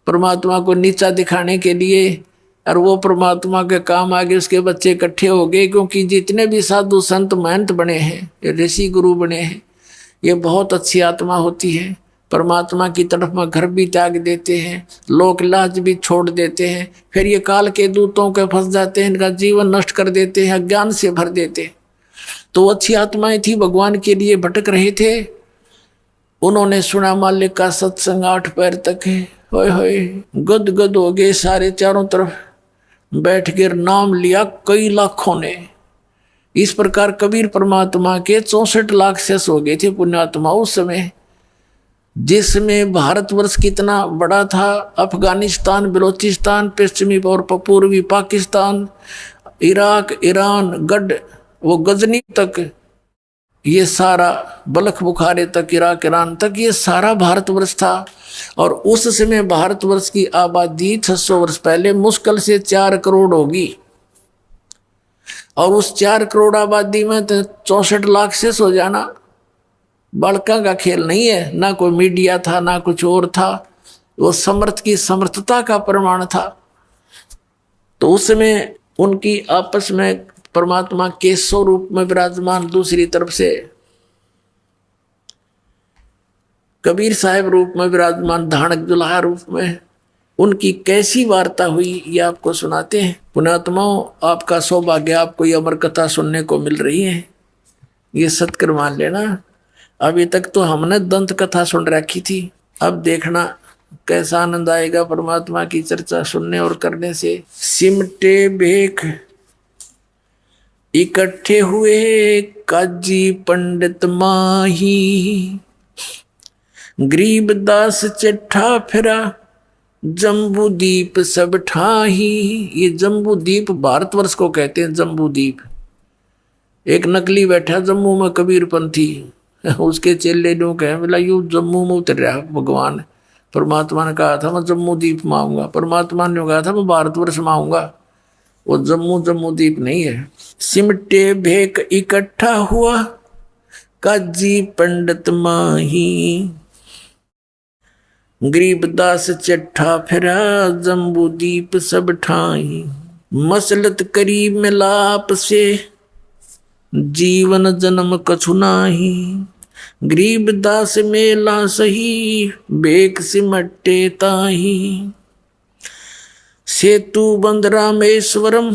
Speaker 3: परमात्मा को नीचा दिखाने के लिए। और वो परमात्मा के काम आगे उसके बच्चे इकट्ठे हो गए, क्योंकि जितने भी साधु संत महंत बने हैं, ऋषि गुरु बने हैं, ये बहुत अच्छी आत्मा होती है। परमात्मा की तरफ में घर भी त्याग देते हैं, लोक लाज भी छोड़ देते हैं, फिर ये काल के दूतों के फंस जाते हैं, इनका जीवन नष्ट कर देते हैं, अज्ञान से भर देते हैं। तो अच्छी आत्माएं थी, भगवान के लिए भटक रहे थे। उन्होंने सुना मालिक का सत्संग 8 पैर तक है, होए होए गद गद हो गए सारे, चारों तरफ बैठ कर नाम लिया कई लाखों ने। इस प्रकार कबीर परमात्मा के 64 लाख शेष हो गए थे पुण्यात्मा उस समय, जिसमें भारतवर्ष कितना बड़ा था। अफगानिस्तान, बलोचिस्तान, पश्चिमी और पूर्वी पाकिस्तान, इराक, ईरान, गढ़, वो गजनी तक, ये सारा बलख बुखारे तक, इराक, ईरान तक, ये सारा भारतवर्ष था। और उस समय भारतवर्ष की आबादी 600 वर्ष पहले मुश्किल से 4 करोड़ होगी। और उस 4 करोड़ आबादी में तो 64 लाख शेष हो जाना बालका का खेल नहीं है। ना कोई मीडिया था, ना कुछ और था, वो समर्थ की समर्थता का प्रमाण था। तो उस समय उनकी आपस में परमात्मा के स्वरूप में विराजमान, दूसरी तरफ से कबीर साहब रूप में विराजमान, धानक दुल्हा रूप में, उनकी कैसी वार्ता हुई ये आपको सुनाते हैं। पुण्यात्माओं आपका सौभाग्य, आपको ये अमर कथा सुनने को मिल रही है, ये सत्कर मान लेना। अभी तक तो हमने दंत कथा सुन रखी थी, अब देखना कैसा आनंद आएगा परमात्मा की चर्चा सुनने और करने से। सिमटे भेख इकट्ठे हुए काजी पंडित माही, गरीबदास चिट्ठा फिरा जम्बू दीप सब ठाही। ये जम्बू दीप भारतवर्ष को कहते हैं, जम्बू दीप। एक नकली बैठा जम्मू में कबीरपंथी, उसके चेले जो कहे बोला यू जम्मू में उतर रहा भगवान। परमात्मा ने कहा था मैं जम्मू दीप में आऊंगा, परमात्मा ने कहा था मैं भारतवर्ष में आऊंगा, वो जम्मू दीप नहीं है। सिमटे भेक इकट्ठा हुआ काजी पंडित माही, गरीबदास चिट्ठा फिरा जम्बू दीप सब ठाही। मसलत करीब मिलाप से जीवन जन्म कछु नाही, गरीबदास मेला सही बेक सिमटे ताही। सेतु बंद रामेश्वरम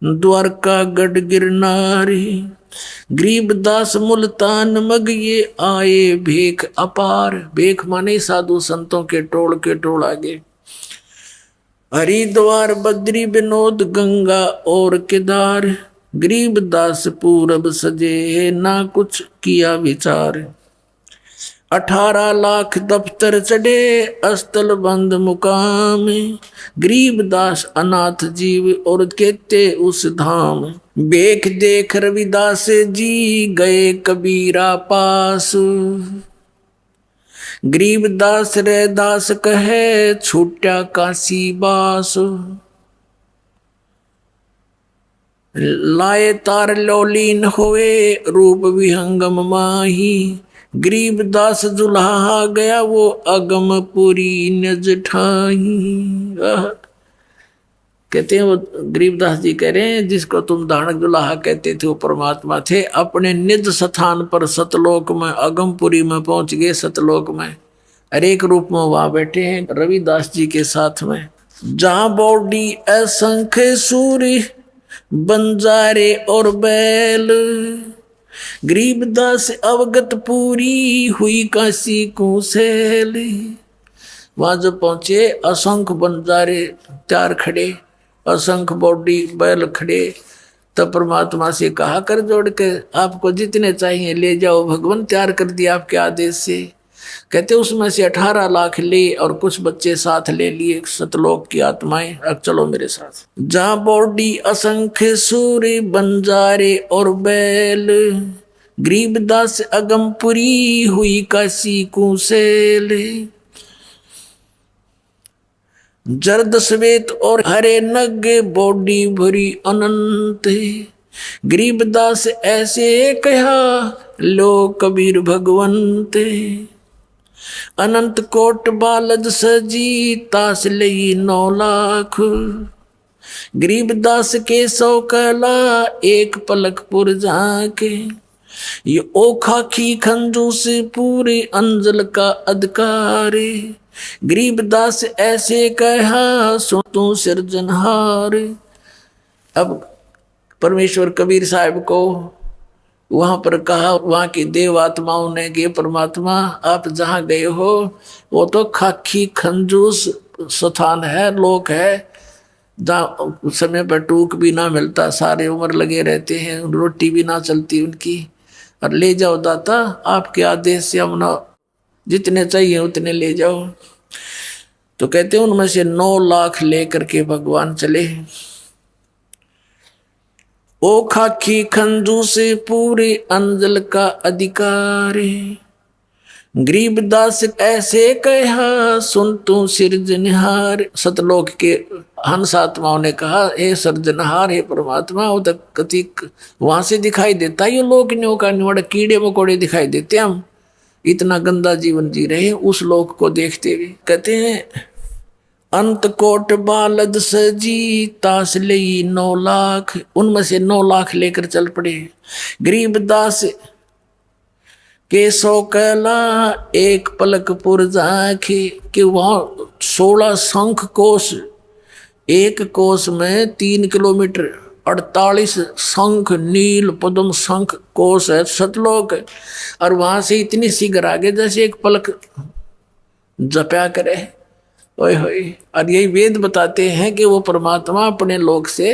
Speaker 3: द्वारका गढ़ गिरनारी। गरीबदास मुल्तान मग ये आए भेख अपार। भेख माने साधु संतों के टोल आगे। हरिद्वार बद्री विनोद गंगा और केदार। गरीबदास पूरब सजे ना कुछ किया विचार। 18 लाख दफ्तर चढ़े अस्तल बंद मुकाम। गरीबदास अनाथ जीव और कहते उस धाम। बेख देख रविदास जी गए कबीरा पास। गरीबदास रे दास कहे छूटा काशी बास। लाए तार लौलीन होए रूप विहंगम माही। गरीबदास जुल्हा गया वो अगम पुरी नज ठाही। कहते हैं वो गरीबदास जी कह रहे हैं जिसको तुम दानक दुल्हा कहते थे वो परमात्मा थे। अपने निज स्थान पर सतलोक में अगमपुरी में पहुंच गए। सतलोक में अनेक रूप में वहां बैठे हैं रविदास जी के साथ में। जहां बॉडी असंख्य सूर्य बंजारे और बैल। गरीबदास अवगत पूरी हुई काशी को सैल। वहां जब पहुंचे असंख्य बंजारे त्यार खड़े, असंख्य बॉडी बैल खड़े। तब परमात्मा से कहा कर जोड़ के आपको जितने चाहिए ले जाओ। भगवान तैयार कर दिया आपके आदेश से। कहते उसमें से 18 लाख ले और कुछ बच्चे साथ ले लिए सतलोक की आत्माएं। अब चलो मेरे साथ। जहां बॉडी असंख्य सूर्य बंजारे और बैल। गरीबदास अगमपुरी हुई काशी कुशेल। जर्द श्वेत और हरे नग बॉडी भरी अनंत। गरीबदास ऐसे कहा लो कबीर भगवंत। अनंत कोट बालद सजी तास लई 9 लाख। गरीबदास के 100 कला एक पलक पुर जाके। ये ओखा की खंजूस पूरे अंजल का अधिकार। गरीबदास ऐसे कहा सो तू सिरजनहार। अब परमेश्वर कबीर साहब को वहां पर कहा, वहां की देव आत्माओं ने कि परमात्मा आप जहां गए हो वो तो खाकी खंजूस स्थान है, लोक है, जहाँ समय पर टूक भी ना मिलता, सारे उम्र लगे रहते हैं, रोटी भी ना चलती उनकी। और ले जाओ दाता आपके आदेश से हम ना जितने चाहिए उतने ले जाओ। तो कहते हैं उनमें से 9 लाख लेकर के भगवान चले। ओ खाकी खंजू से पूरे अंजल का अधिकारी। गरीबदास ऐसे कहा सुन तू सिरजनहार। सतलोक के हंस आत्माओं ने कहा हे सिरजनहार हे परमात्मा। वो तक कति वहां से दिखाई देता ये लोक न्यों का निवड़ कीड़े मकोड़े दिखाई देते। हम इतना गंदा जीवन जी रहे उस लोक को देखते हुए। कहते हैं अंत कोट बालद सजी तास लई 9 लाख। उनमें से 9 लाख लेकर चल पड़े। गरीबदास के 100 कला एक पलक पुर जाके। कि वहां 16 शंख कोश, एक कोश में 3 किलोमीटर 48 शंख नील पद्म शंख कोश है, सतलोक है। और वहां से इतनी शीघ्र आगे जैसे एक पलक जपया करे। ओए होए। और यही वेद बताते हैं कि वो परमात्मा अपने लोक से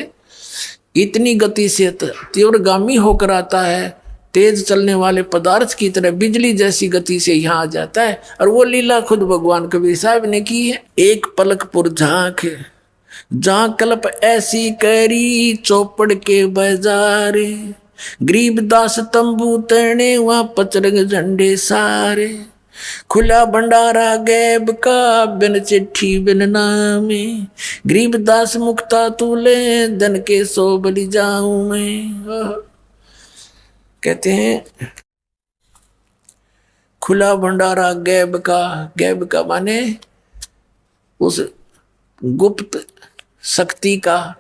Speaker 3: इतनी गति से तीव्रगामी होकर आता है, तेज चलने वाले पदार्थ की तरह बिजली जैसी गति से यहाँ आ जाता है। और वो लीला खुद भगवान कबीर साहब ने की है। एक पलक पुर झांक जहाँ कल्प ऐसी करी चौपड़ के बाजार। गरीबदास तंबू तने वहाँ पचरंग झंडे सारे। खुला भंडारा गैब का बिन चिट्ठी बिन नामे। गरीबदास मुक्ता तूले धन के 100 बलि जाऊं मैं। कहते हैं खुला भंडारा गैब का माने उस गुप्त शक्ति का।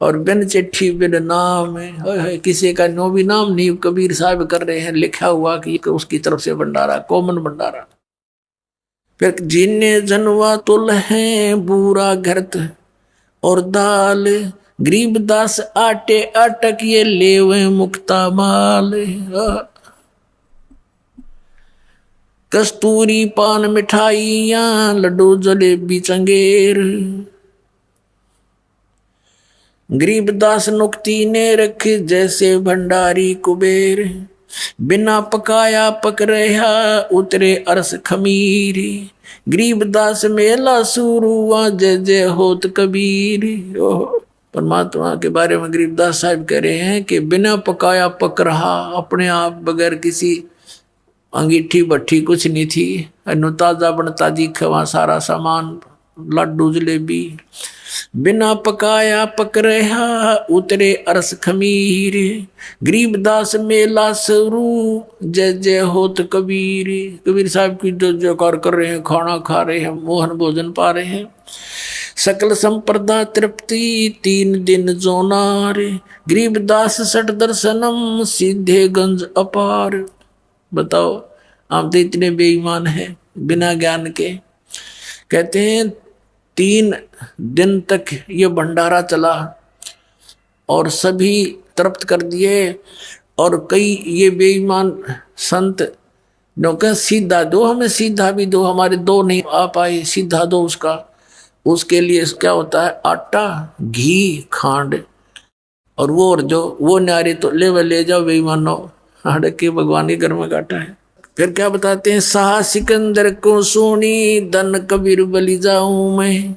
Speaker 3: और बिन चिट्ठी बिन नाम है, किसी का नो भी नाम नहीं कबीर साहब कर रहे हैं, लिखा हुआ कि उसकी तरफ से भंडारा, कॉमन भंडारा। फिर जिन्ने जनवा तुल है बूरा घरत और दाल। गरीबदास आटे अटक ये लेवे मुक्ता माल। कस्तूरी पान मिठाइयां लड्डू जलेबी चंगेर। गरीबदास नुक्ती ने रखे जैसे भंडारी कुबेर। बिना पकाया पक रहा उतरे अरस खमीर। गरीबदास मेला शुरू हुआ जय जय होत कबीर। परमात्मा के बारे में गरीबदास साहब कह रहे हैं कि बिना पकाया पक रहा, अपने आप बगैर किसी अंगीठी भट्ठी कुछ नहीं थी, ताजा बनता दिखे वहां सारा सामान, लड्डू जलेबी। बिना पकाया पक रहा उतरे अरस खमीर। गरीबदास मेला शुरू जय जय होत कबीर। कबीर साहब की जो जयकार कर रहे हैं, खाना खा रहे हैं, मोहन भोजन पा रहे हैं। सकल संप्रदा तृप्ति 3 दिन जोनार। गरीबदास सठ दर्शनम सीधे गंज अपार। बताओ, आप तो इतने बेईमान हैं बिना ज्ञान के। कहते हैं 3 दिन तक ये भंडारा चला और सभी तृप्त कर दिए। और कई ये बेईमान संत जो कह सीधा दो, हमें सीधा भी दो, हमारे 2 नहीं आ पाए, सीधा दो उसका। उसके लिए क्या होता है, आटा घी खांड और वो न्यारे तो ले जाओ बेईमानो, हाड़ के भगवान के घर में काटा है। फिर क्या बताते हैं, शाह सिकंदर को सुनी धन कबीर बलि जाऊं मैं।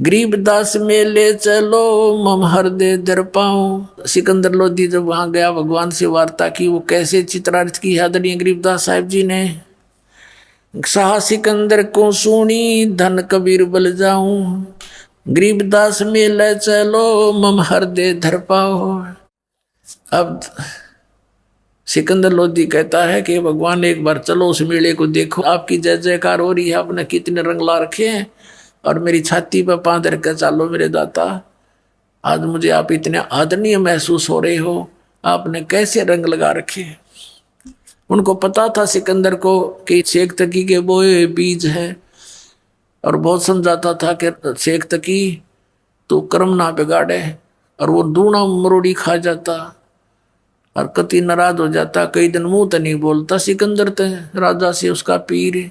Speaker 3: गरीबदास में ले चलो मम हृदय दर पाऊं। सिकंदर लोधी जब वहां गया, भगवान से वार्ता की, वो कैसे चित्रार्थ की आदरणीय गरीबदास साहिब जी ने। शाह सिकंदर को सुनी धन कबीर बल जाऊं। गरीबदास में ले चलो मम हृदय धर पाओ। अब सिकंदर लोधी कहता है कि भगवान एक बार चलो उस मेले को देखो, आपकी जय जयकार हो रही है, आपने कितने रंग ला रखे हैं, और मेरी छाती पर पांव धर कर चालो मेरे दाता। आज मुझे आप इतने आदरणीय महसूस हो रहे हो, आपने कैसे रंग लगा रखे। उनको पता था सिकंदर को कि शेख तकी के बोए बीज हैं, और बहुत समझाता था कि शेख तकी तो कर्म ना बिगाड़े, और वो दूना मरोड़ी खा जाता और कति नाराज हो जाता, कई दिन मुंह तो नहीं बोलता। सिकंदर तो राजा से उसका पीर,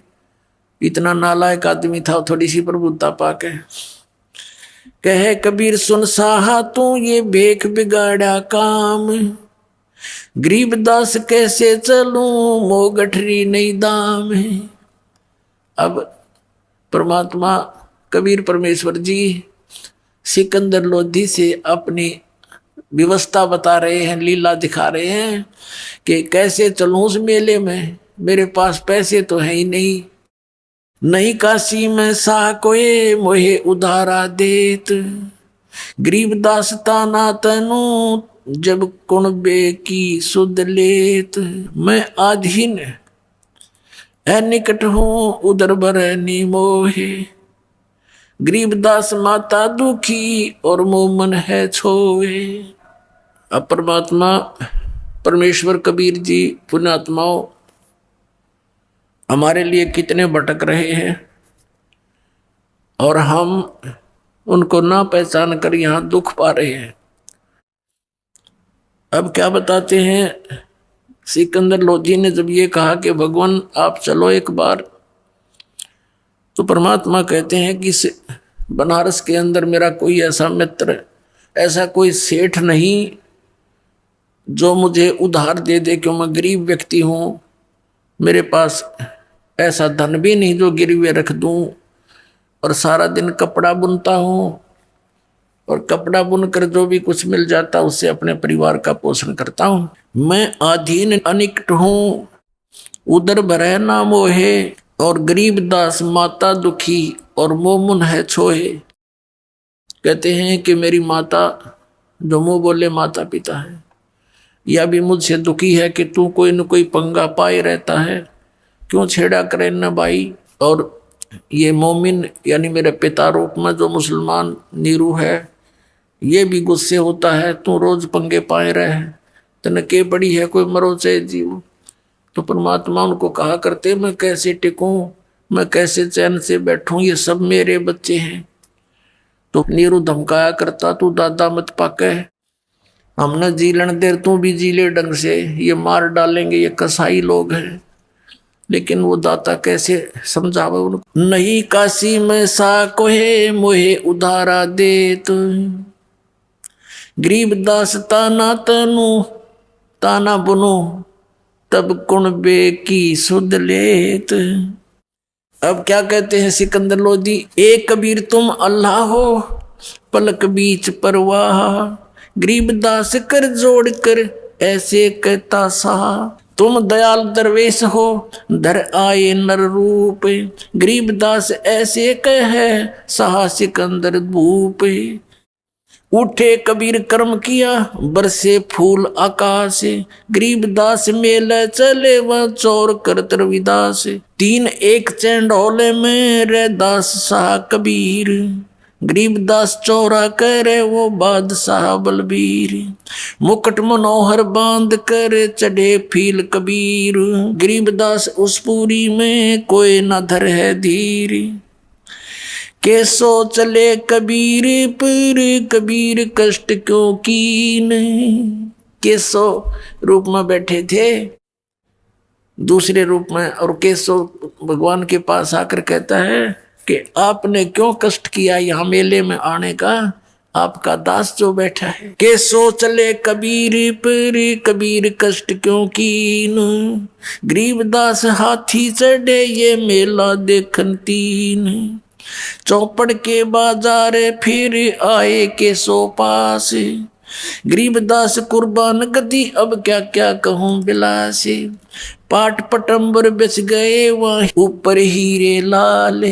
Speaker 3: इतना नालायक आदमी था, थोड़ी सी प्रभुता पाके। कहे कबीर सुन साहा तू ये भेख बिगाड़ा काम। गरीबदास कैसे चलूं मोगठरी नहीं दाम है। अब परमात्मा कबीर परमेश्वर जी सिकंदर लोधी से अपनी व्यवस्था बता रहे हैं, लीला दिखा रहे हैं कि कैसे चलूं उस मेले में, मेरे पास पैसे तो है ही नहीं। नहीं काशी में सा कोई मोहे उधारा देत। गरीबदास ताना तनु जब कुणबे की सुध लेत। मैं आधीन है निकट हूँ उधर बरनी मोहे। गरीबदास माता दुखी और मोमन है छोए। अब परमात्मा परमेश्वर कबीर जी पुण्यात्माओं हमारे लिए कितने भटक रहे हैं, और हम उनको ना पहचान कर यहाँ दुख पा रहे हैं। अब क्या बताते हैं, सिकंदर लोधी ने जब ये कहा कि भगवान आप चलो एक बार, तो परमात्मा कहते हैं कि बनारस के अंदर मेरा कोई ऐसा मित्र, ऐसा कोई सेठ नहीं जो मुझे उधार दे दे, क्यों मैं गरीब व्यक्ति हूँ, मेरे पास ऐसा धन भी नहीं जो गिरवे रख दूं, और सारा दिन कपड़ा बुनता हूँ, और कपड़ा बुनकर जो भी कुछ मिल जाता उससे अपने परिवार का पोषण करता हूँ। मैं अधीन अनिकट हूँ उधर भरे ना मोहे, और गरीबदास माता दुखी और मोमुन है छोहे। कहते हैं कि मेरी माता जो मुँह बोले माता पिता है, या भी मुझसे दुखी है कि तू कोई न कोई पंगा पाए रहता है, क्यों छेड़ा करे न भाई। और ये मोमिन यानी मेरे पिता रूप में जो मुसलमान नीरू है, ये भी गुस्से होता है, तू रोज पंगे पाए रहे, तने के बड़ी है कोई मरो चाहे जीव। तो परमात्मा उनको कहा करते, मैं कैसे टिकूं, मैं कैसे चैन से बैठूं, ये सब मेरे बच्चे हैं। तो नीरू धमकाया करता, तू दादा मत पाके, हमने जी लेने देर, तू भी जी ले ढंग से, ये मार डालेंगे, ये कसाई लोग हैं। लेकिन वो दाता कैसे समझावे उनको, नहीं काशी में सा कोहे मोहे उधारा दे, तो गरीबदास ताना तनु ताना बुनो, तब कुण बे की सुध लेत। अब क्या कहते हैं सिकंदर लोधी, ए कबीर तुम अल्लाह हो, पलक बीच परवाह, गरीबदास कर जोड़ कर ऐसे कहता सा, तुम दयाल दरवेश हो धर आए नर रूप, गरीबदास ऐसे कह सहा सिकंदर भूप। उठे कबीर कर्म किया बरसे फूल आकाश, गरीबदास मेले चले वह चोर करत रविदास, तीन एक चैंडोले में रे दास शाह कबीर, गरीबदास चौरा करे वो बादशाह बलबीर, मुकुट मनोहर बांध कर चढ़े फील कबीर, गरीबदास उस पूरी में कोई न धर है धीर, कैसो चले कबीर पर कबीर कष्ट क्यों कीन। कैसो रूप में बैठे थे दूसरे रूप में, और कैसो भगवान के पास आकर कहता है कि आपने क्यों कष्ट किया यहाँ मेले में आने का, आपका दास जो बैठा है। कैसो चले कबीर पर कबीर कष्ट क्यों कीन, गरीबदास हाथी चढ़े ये मेला देखन तीन, चौपड़ के बाजार फिर आए कैसो पास, गरीबदास कुर्बान गदी अब क्या क्या कहूँ बिलास, पाट पटंबर बेच गए वहाँ ऊपर हीरे लाल,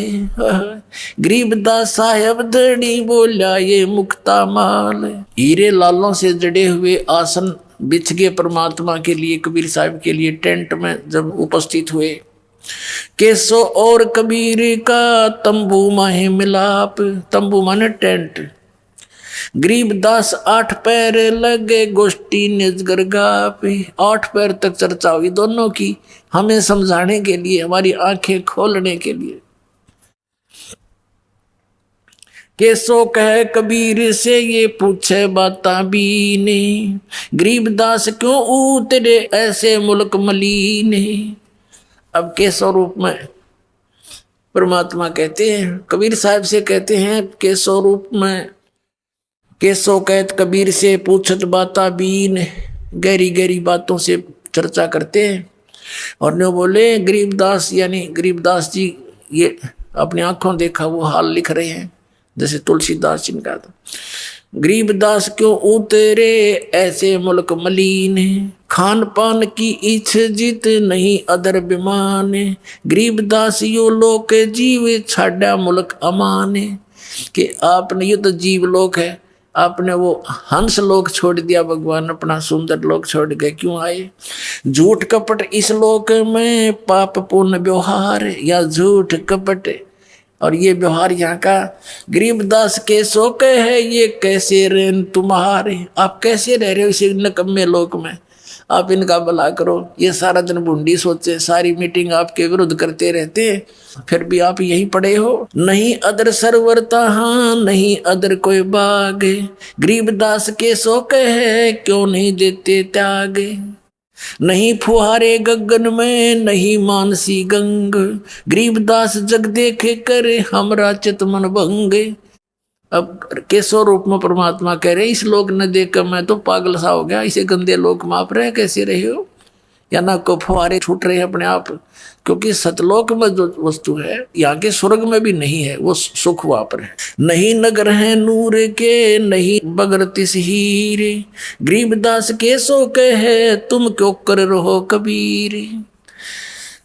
Speaker 3: गरीबदास साहब धड़ी बोला ये मुक्ता माल, हीरे लालों से जड़े हुए आसन बिछ गए परमात्मा के लिए, कबीर साहब के लिए टेंट में जब उपस्थित हुए। कैसो और कबीर का तंबू माहे मिलाप, तंबू माने टेंट, गरीबदास 8 पैर लगे गोष्ठी निजगर गापे, 8 पैर तक चर्चा हुई दोनों की, हमें समझाने के लिए, हमारी आंखें खोलने के लिए। कैसो कह कबीर से ये पूछे बाता बीने, गरीबदास क्यों उतरे ऐसे मुल्क मलीने। अब के स्वरूप में परमात्मा कहते हैं, कबीर साहब से कहते हैं के स्वरूप में, कैसो कहत कबीर से पूछत बाता बीन, गहरी गहरी बातों से चर्चा करते हैं। और ने बोले गरीबदास, यानी गरीबदास जी ये अपनी आंखों देखा वो हाल लिख रहे हैं, जैसे तुलसीदास जी ने कहा था, गरीबदास क्यों उतरे ऐसे मुल्क मलीन, खान पान की इच्छ जित नहीं अदर बिमान, गरीबदास यो लोक जीव छाड़ा मुल्क अमान। कि आपने, ये तो जीव लोक है, आपने वो हंस लोक छोड़ दिया, भगवान अपना सुंदर लोक छोड़ गए, क्यों आए। झूठ कपट इस लोक में पाप पूर्ण व्यवहार, या झूठ कपट और ये व्यवहार यहाँ का। गरीबदास के शोक है ये कैसे रेन तुम्हारे, आप कैसे रह रहे हो इस नकम्मे लोक में, आप इनका भला करो। ये सारा दिन बूंदी सोचे, सारी मीटिंग आपके विरुद्ध करते रहते हैं, फिर भी आप यही पड़े हो। नहीं अदर सरवरता हाँ नहीं अदर कोई बाग, गरीबदास के शोक है क्यों नहीं देते त्याग। नहीं फुहारे गगन में नहीं मानसी गंग, गरीबदास जग देखे करे हमरा चित मन भंग। अब कैसो रूप में परमात्मा कह रहे, इस लोक न देखकर मैं तो पागल सा हो गया, इसे गंदे लोक में आप रहे कैसे रहे हो, या ना को फुहारे छूट रहे हैं अपने आप। क्योंकि सतलोक में जो वस्तु है यहाँ के स्वर्ग में भी नहीं है, वो सुख वहां पर है। नहीं नगर है नूर के नहीं बगर तिस हीरे, गरीबदास के सो कहे तुम क्यों कर रहो कबीर।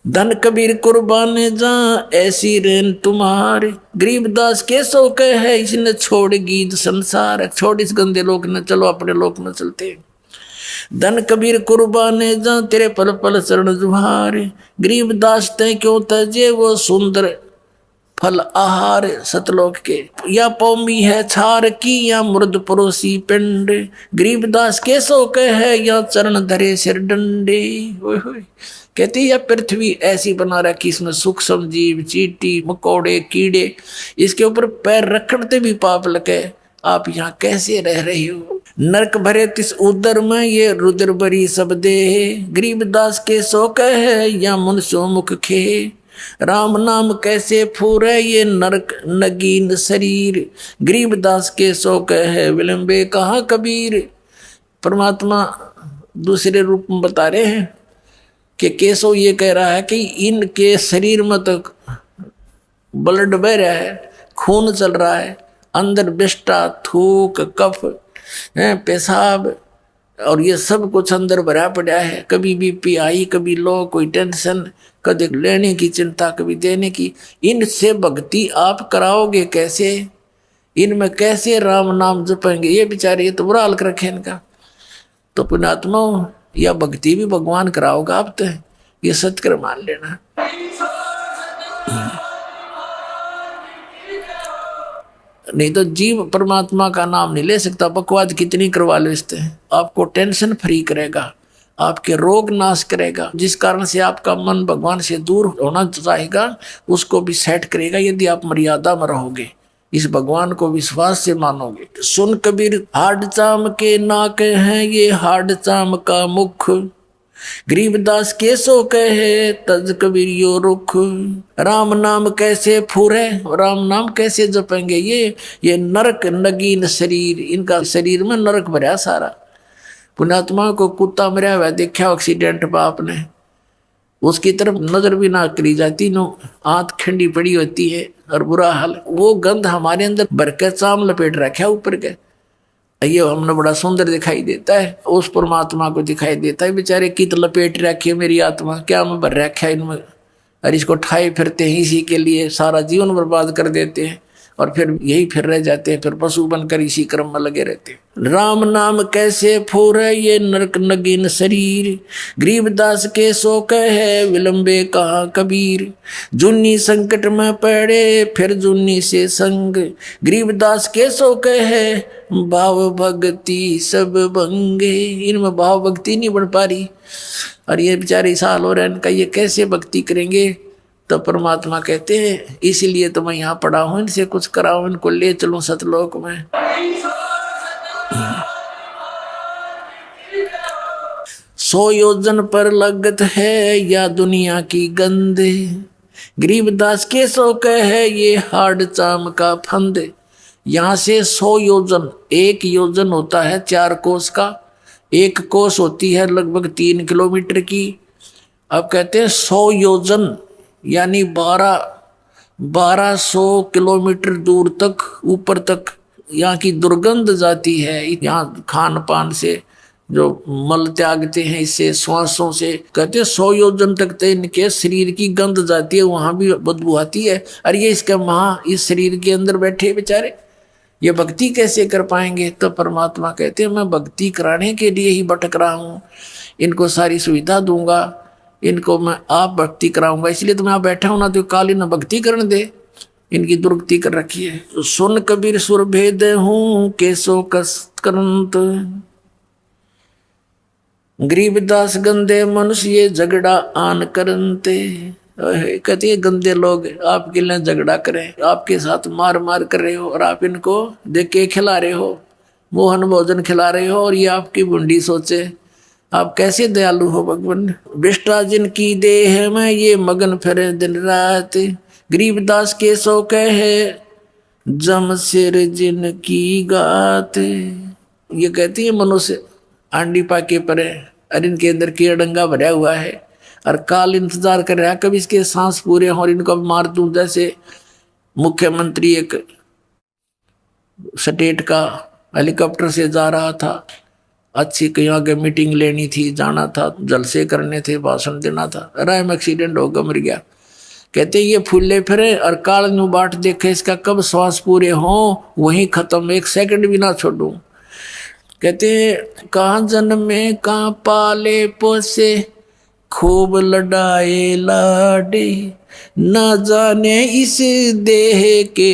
Speaker 3: धन कबीर कुर्बान जा ऐसी रेन तुम्हारे, गरीबदास के सो कहे इसने छोड़ गीत संसार, छोड़ इस गंदे लोक न चलो अपने लोक में चलते। धन कबीर कुर्बाने जा तेरे पल पल शरण जुहारे, गरीबदास ते क्यों तजे वो सुंदर फल आहार सतलोक के, या पौमी है छार की या मुर्द परोसी पिंड, गरीबदास के सो कहे या चरण धरे सिर डंडे। कहते या पृथ्वी ऐसी बना रखी, इसमें सूक्ष्म जीव, चींटी, मकोड़े, कीड़े, इसके ऊपर पैर रखते भी पाप लगे, आप यहाँ कैसे रह रही हो। नरक भरे तिस उदर में ये रुद्र बरी सब दे, गरीबदास के सो कहे या मन सो मुख खे, राम नाम कैसे फूरे ये नरक नगीन शरीर, गरीबदास के सो कहे विलंबे कहाँ कबीर। परमात्मा दूसरे रूप में बता रहे हैं कि केशव ये कह रहा है कि इनके शरीर में तो ब्लड बह रहा है, खून चल रहा है, अंदर विष्टा, थूक, कफ, पेशाब और ये सब कुछ अंदर भरा पड़ा है। कभी बीपी आई, कभी लो, कोई टेंशन, कभी लेने की चिंता, कभी देने की। इनसे भक्ति आप कराओगे कैसे, इनमें कैसे राम नाम जपेंगे। ये बेचारे, ये तो बुरा हाल कर रखे इनका। तो पुण्यात्मा, या भक्ति भी भगवान कराओगा आप, तो ये सत्कर मान लेना। नहीं तो जीव परमात्मा का नाम नहीं ले सकता, बकवाद कितनी करवा लो इससे। आपको टेंशन फ्री करेगा, आपके रोग नाश करेगा, जिस कारण से आपका मन भगवान से दूर होना चाहेगा उसको भी सेट करेगा, यदि आप मर्यादा में रहोगे, इस भगवान को विश्वास से मानोगे। सुन कबीर हाड चाम के नाक हैं ये हाड चाम का मुख, गरीबदास के सो कहे तज कबीर यो रुख, राम नाम कैसे फूरे, राम नाम कैसे जपेंगे। ये नरक नगीन शरीर, इनका शरीर में नरक भरा सारा। पुण्यात्मा को कुत्ता मरा हुआ देखा एक्सीडेंट में आपने, उसकी तरफ नजर भी ना करी जाती, नो आंत खंडी पड़ी होती है और बुरा हाल। वो गंध हमारे अंदर भर के चाम लपेट रखा ऊपर के, ये हमने बड़ा सुंदर दिखाई देता है, उस परमात्मा को दिखाई देता है। बेचारे कित लपेट रखे मेरी आत्मा, क्या मैं भर रखा है इनमें, और इसको ठाए फिरते हैं, इसी के लिए सारा जीवन बर्बाद कर देते हैं और फिर यही फिर रह जाते हैं, फिर पशु बनकर इसी क्रम में लगे रहते हैं। राम नाम कैसे फूरे ये नरक नगीन शरीर, गरीबदास के सो कहे विलंबे कहाँ कबीर, जुन्नी संकट में पड़े फिर जुन्नी से संग, गरीबदास के सो कहे भाव भक्ति सब भंगे। इनमें भाव भक्ति नहीं बन पा रही और ये बेचारे साल हो रहे हैं इनका, ये कैसे भक्ति करेंगे। तो परमात्मा कहते हैं इसीलिए तो मैं यहाँ पड़ा हूँ, इनसे कुछ कराऊं, इनको ले चलूं सतलोक में। सौ योजन पर लगत है या दुनिया की गंद, गरीबदास के सो कहे ये हाड चाम का फंद। यहाँ से 100 योजन, एक योजन होता है 4 कोस का, एक कोस होती है लगभग 3 किलोमीटर की। अब कहते हैं 100 योजन यानी 1200 किलोमीटर दूर तक ऊपर तक यहाँ की दुर्गंध जाती है। यहाँ खान पान से जो मल त्यागते हैं, इससे श्वासों से, कहते हैं 100 योजन तक तो इनके शरीर की गंध जाती है, वहाँ भी बदबू आती है। और ये इसके इस शरीर के अंदर बैठे बेचारे ये भक्ति कैसे कर पाएंगे। तो परमात्मा कहते हैं मैं भक्ति कराने के लिए ही भटक रहा हूँ, इनको सारी सुविधा दूंगा, इनको मैं आप भक्ति कराऊंगा, इसलिए तो मैं बैठा हूं ना, तो काली न भक्ति करने दे, इनकी दुर्गति कर रखी है। सुन कबीर सुर भेद हूं केसो कसकरंत, गरीबदास गंदे मनुष्य ये झगड़ा आन करनते। कहते हैं गंदे लोग आपके लिए झगड़ा करें, आपके साथ मार मार कर रहे हो और आप इनको देख के खिला रहे हो, मोहन भोजन खिला रहे हो, और ये आपकी बुंडी सोचे आप कैसे दयालु हो भगवान। विष्टा जिनकी देह में ये मगन फिरे दिन रात, गरीबदास के सो कहे जम सिर जिनकी गात। ये कहती है मनुष्य आंडी पाके परे और इनके अंदर कीड़ंगा भरा हुआ है और काल इंतजार कर रहा है कभी इसके सांस पूरे हो और इनको मार दूं। जैसे मुख्यमंत्री एक स्टेट का हेलीकॉप्टर से जा रहा था, अच्छी कहीं आगे मीटिंग लेनी थी, जाना था, जलसे करने थे, भाषण देना था, राय में एक्सीडेंट होगा, मर गया। कहते ये फूले फिरे और काल नु बाट देखे इसका कब श्वास पूरे हो, वहीं खत्म, 1 सेकंड भी ना छोड़ूं। कहते कहाँ जन्मे कहाँ पाले पोसे, खूब लड़ाए लाडे, ना जाने इस देह के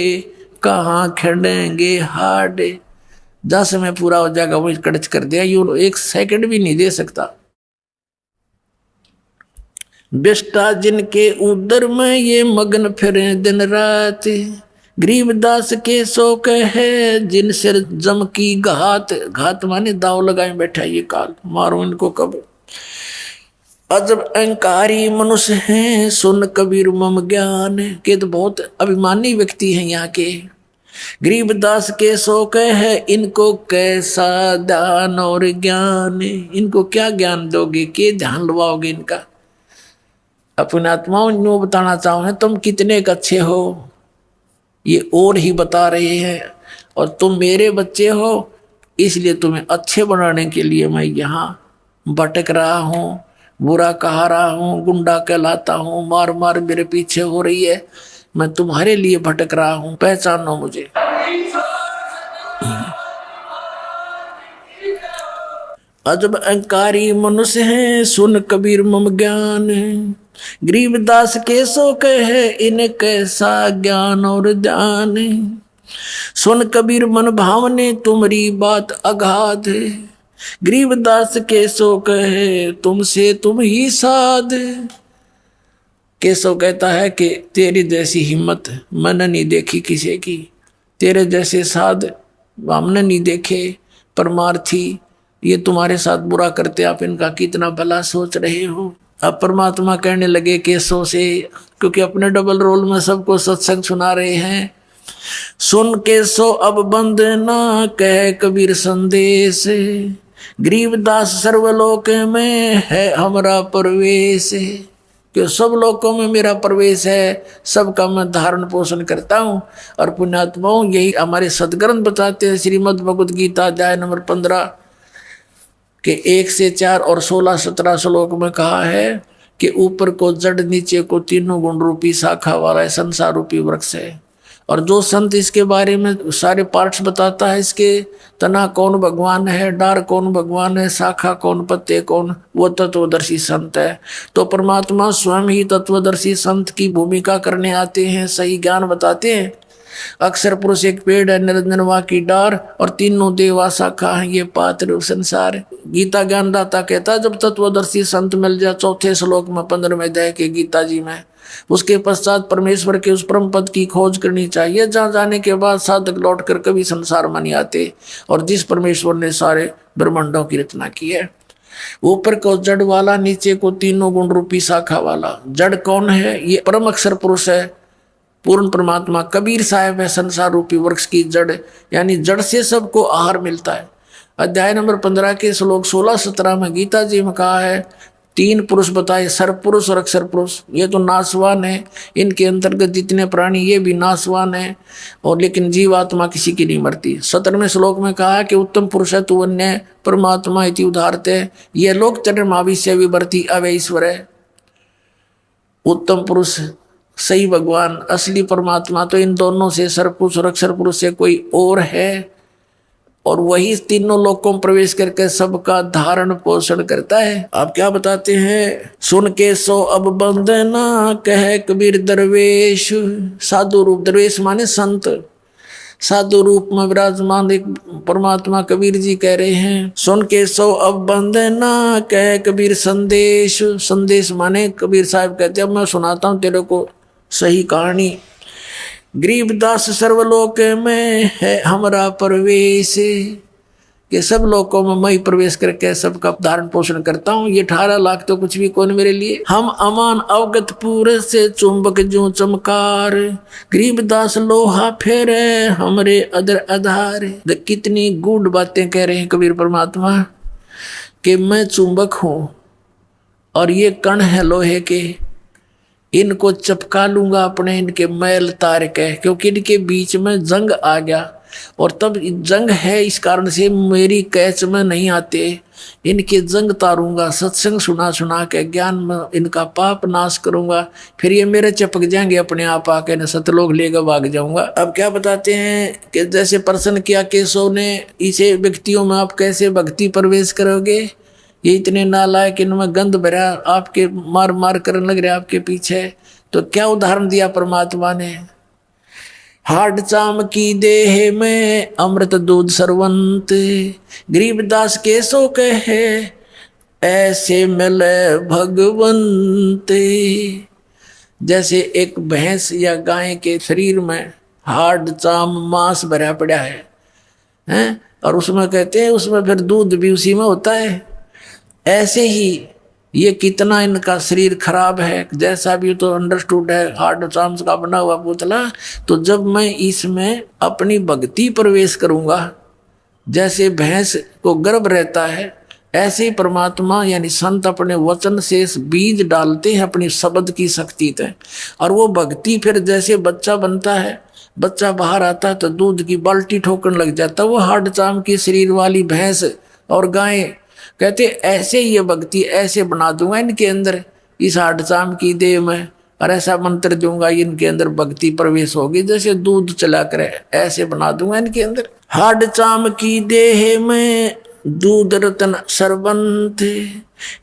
Speaker 3: कहाँ खड़ेंगे हाडे। 10 में पूरा हो जाएगा, वो कड़च कर दिया, यूं 1 सेकंड भी नहीं दे सकता। बेस्टा जिनके उदर में ये मगन फिरे दिन रात, गरीबदास के शोक है जिन सिर जम की घात। घात माने दाव लगाए बैठा ये काल, मारो इनको कब। अजब अहंकारी मनुष्य हैं सुन कबीर मम ज्ञान के, तो बहुत अभिमानी व्यक्ति हैं यहाँ के। गरीबदास के शोक है इनको कैसा दान और ज्ञान, इनको क्या ज्ञान दोगे, के ध्यान लवाओगे इनका। अपने आत्माओं यूँ बताना चाहो तुम कितने अच्छे हो, ये और ही बता रहे हैं, और तुम मेरे बच्चे हो, इसलिए तुम्हें अच्छे बनाने के लिए मैं यहाँ भटक रहा हूँ, बुरा कहा रहा हूँ, गुंडा कहलाता हूँ, मार मार मेरे पीछे हो रही है, मैं तुम्हारे लिए भटक रहा हूँ, पहचानो मुझे। अजब अहंकारी मनुष्य हैं सुन कबीर मम ज्ञान, गरीबदास के शोक है इन कैसा ज्ञान और ध्यान। सुन कबीर मन भावने तुम्हारी बात अगाध, गरीबदास के शोक है तुमसे तुम ही साध। केशव कहता है कि तेरी जैसी हिम्मत मैंने नहीं देखी किसी की, तेरे जैसे साध हमने नहीं देखे। परमार्थी ये तुम्हारे साथ बुरा करते, आप इनका कितना भला सोच रहे हो। अब परमात्मा कहने लगे केशव से, क्योंकि अपने डबल रोल में सबको सत्संग सुना रहे हैं। सुन केशव अब बंद ना कह कबीर संदेश, गरीबदास सर्वलोक में है हमारा प्रवेश। कि सब लोकों में मेरा प्रवेश है, सबका मैं धारण पोषण करता हूँ। और पुण्यात्माओं यही हमारे सदग्रंथ बताते हैं। श्रीमद् भगवद गीता अध्याय नंबर 15 के 1 से 4 और 16-17 श्लोक में कहा है कि ऊपर को जड़, नीचे को तीनों गुण रूपी शाखा वाला संसार रूपी वृक्ष है। और जो संत इसके बारे में सारे पार्ट्स बताता है, इसके तना कौन भगवान है, डार कौन भगवान है, शाखा कौन, पत्ते कौन, वो तत्वदर्शी संत है। तो परमात्मा स्वयं ही तत्वदर्शी संत की भूमिका करने आते हैं, सही ज्ञान बताते हैं। अक्षर पुरुष एक पेड़ है, निरंजन वा की डार, और तीनों देवा शाखा है ये पात्र संसार। गीता ज्ञानदाता कहता है जब तत्वदर्शी संत मिल जाए, 4 श्लोक में 15वें अध्याय के गीता जी में, उसके पश्चात परमेश्वर के उस परम पद की खोज करनी चाहिए, जहाँ जाने के बाद साधक लौट कर कभी संसार में नहीं आते। और जिस परमेश्वर ने सारे ब्रह्मांडों की रचना की है, ऊपर को जड़ वाला, नीचे को तीनों गुण रूपी शाखा वाला। जड़ कौन है? ये परम अक्षर पुरुष है, पूर्ण परमात्मा कबीर साहब है, संसार रूपी वृक्ष की जड़, यानी जड़ से सबको आहार मिलता है। अध्याय नंबर 15 के श्लोक 16-17 में गीता जी में कहा है, 3 पुरुष बताए, सर्व पुरुष और अक्षर पुरुष। ये तो नाशवान है, इनके अंतर्गत जितने प्राणी ये भी नाशवान है, और लेकिन जीवात्मा किसी की नहीं मरती। 17वें श्लोक में कहा है कि उत्तम पुरुष है तु अन्य परमात्मा इति उदाहरते, ये लोक चरमाविष्य विवर्ती अवय ईश्वर है। उत्तम पुरुष सही भगवान असली परमात्मा तो इन दोनों से, सर्व पुरुष और अक्षर पुरुष से कोई और है, और वही तीनों लोकों में प्रवेश करके सबका धारण पोषण करता है। आप क्या बताते हैं? सुन के सो अब बंद ना कह कबीर दरवेश, साधु रूप, दरवेश माने संत, साधु रूप में विराजमान एक परमात्मा कबीर जी कह रहे हैं। सुन के सो अब बंद ना कह कबीर संदेश, संदेश माने कबीर साहब कहते हैं अब मैं सुनाता हूँ तेरे को सही कहानी। गरीबदास सर्वलोक में है हमारा प्रवेश, कि सब लोकों में मैं प्रवेश करके सबका धारण पोषण करता हूँ। ये 18 लाख तो कुछ भी कौन मेरे लिए। हम अमान अवगत पूरे से चुंबक जो चमकार, गरीबदास लोहा फेरे हमरे अदर आधार। कितनी गूढ़ बातें कह रहे हैं कबीर परमात्मा, कि मैं चुंबक हूँ और ये कण है लोहे के, इनको चपका लूंगा अपने, इनके मैल तार के, क्योंकि इनके बीच में जंग आ गया, और तब जंग है इस कारण से मेरी कैच में नहीं आते, इनके जंग तारूंगा, सत्संग सुना सुना के ज्ञान में इनका पाप नाश करूंगा, फिर ये मेरे चिपक जाएंगे अपने आप आके, न सतलोक लेकर भाग जाऊंगा। अब क्या बताते हैं कि जैसे प्रश्न किया केशव ने, इसे व्यक्तियों में आप कैसे भक्ति प्रवेश करोगे, ये इतने नालायक, इनमें गंध भरा, आपके मार मार करने लग रहे आपके पीछे। तो क्या उदाहरण दिया परमात्मा ने, हाड चाम की देह में अमृत दूध सरवंत, गरीबदास के सो कहे ऐसे मिले भगवंत। जैसे एक भैंस या गाय के शरीर में हाड चाम मांस भरा पड़ा है, हैं, और उसमें कहते हैं उसमें फिर दूध भी उसी में होता है। ऐसे ही ये कितना इनका शरीर खराब है, जैसा भी तो अंडरस्टूड है, हार्ड चाम्स का बना हुआ पुतला। तो जब मैं इसमें अपनी भक्ति प्रवेश करूंगा, जैसे भैंस को गर्भ रहता है, ऐसे ही परमात्मा यानी संत अपने वचन से बीज डालते हैं अपनी शब्द की शक्ति से, और वो भक्ति फिर जैसे बच्चा बनता है, बच्चा बाहर आता है तो दूध की बाल्टी ठोकने लग जाता है। वो हार्ड चाम की शरीर वाली भैंस और गाय कहते ऐसे ही ये भक्ति ऐसे बना दूंगा इनके अंदर, इस हार्ड चाम की देह में, और ऐसा मंत्र दूंगा इनके अंदर भक्ति प्रवेश होगी, जैसे दूध चला करे ऐसे बना दूंगा इनके अंदर। हार्ड चाम की देह में दूध रतन सरबंत,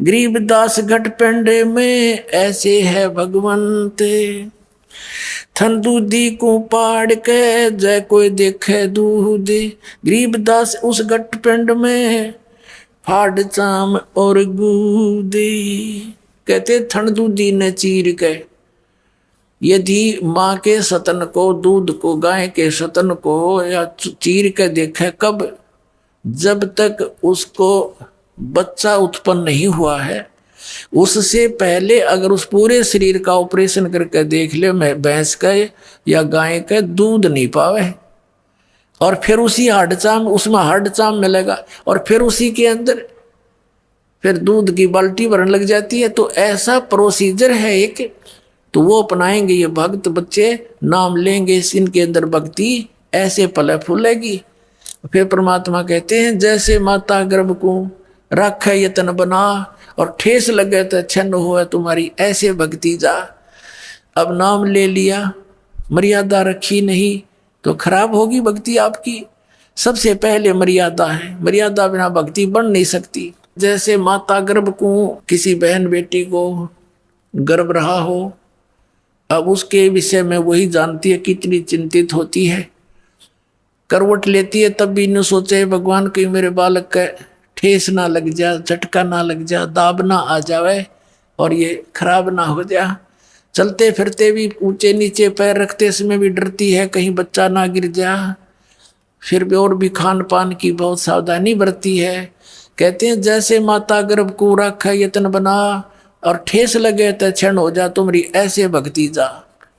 Speaker 3: गरीबदास घट पेंडे में ऐसे है भगवंत। थन दूधी को पाड़ के जय कोई देखे दूध, गरीबदास उस घट पेंड में फाड़ चाम और गूदी। कहते थन दूधी ने चीर के, यदि माँ के सतन को, दूध को, गाय के सतन को या चीर के देखे, कब? जब तक उसको बच्चा उत्पन्न नहीं हुआ है, उससे पहले अगर उस पूरे शरीर का ऑपरेशन करके देख ले, मैं भैंस का या गाय का दूध नहीं पावे, और फिर उसी हाडचाम, उसमें हाडचाम मिलेगा, और फिर उसी के अंदर फिर दूध की बाल्टी भरने लग जाती है। तो ऐसा प्रोसीजर है एक, तो वो अपनाएंगे ये भक्त बच्चे, नाम लेंगे, इनके अंदर भक्ति ऐसे फल फूलेगी। फिर परमात्मा कहते हैं जैसे माता गर्भ को रख यतन बना, और ठेस लगे तो छन्न हुआ तुम्हारी, ऐसे भक्ति जा। अब नाम ले लिया, मर्यादा रखी नहीं तो खराब होगी भक्ति आपकी। सबसे पहले मर्यादा है, मर्यादा बिना भक्ति बन नहीं सकती। जैसे माता गर्भ को किसी बहन बेटी को गर्भ रहा हो, अब उसके विषय में वही जानती है, कितनी चिंतित होती है, करवट लेती है, तब भी न सोचे भगवान कहीं मेरे बालक का ठेस ना लग जा, झटका ना लग जा, दाब ना आ जावे और ये खराब ना हो जा। चलते फिरते भी ऊंचे नीचे पैर रखते समय भी डरती है कहीं बच्चा ना गिर जा। फिर भी और भी खान पान की बहुत सावधानी बरती है। कहते हैं जैसे माता गर्भ को रख यतन बना, और ठेस लगे तो क्षण हो जा तुम्हारी, ऐसे भक्ति जा।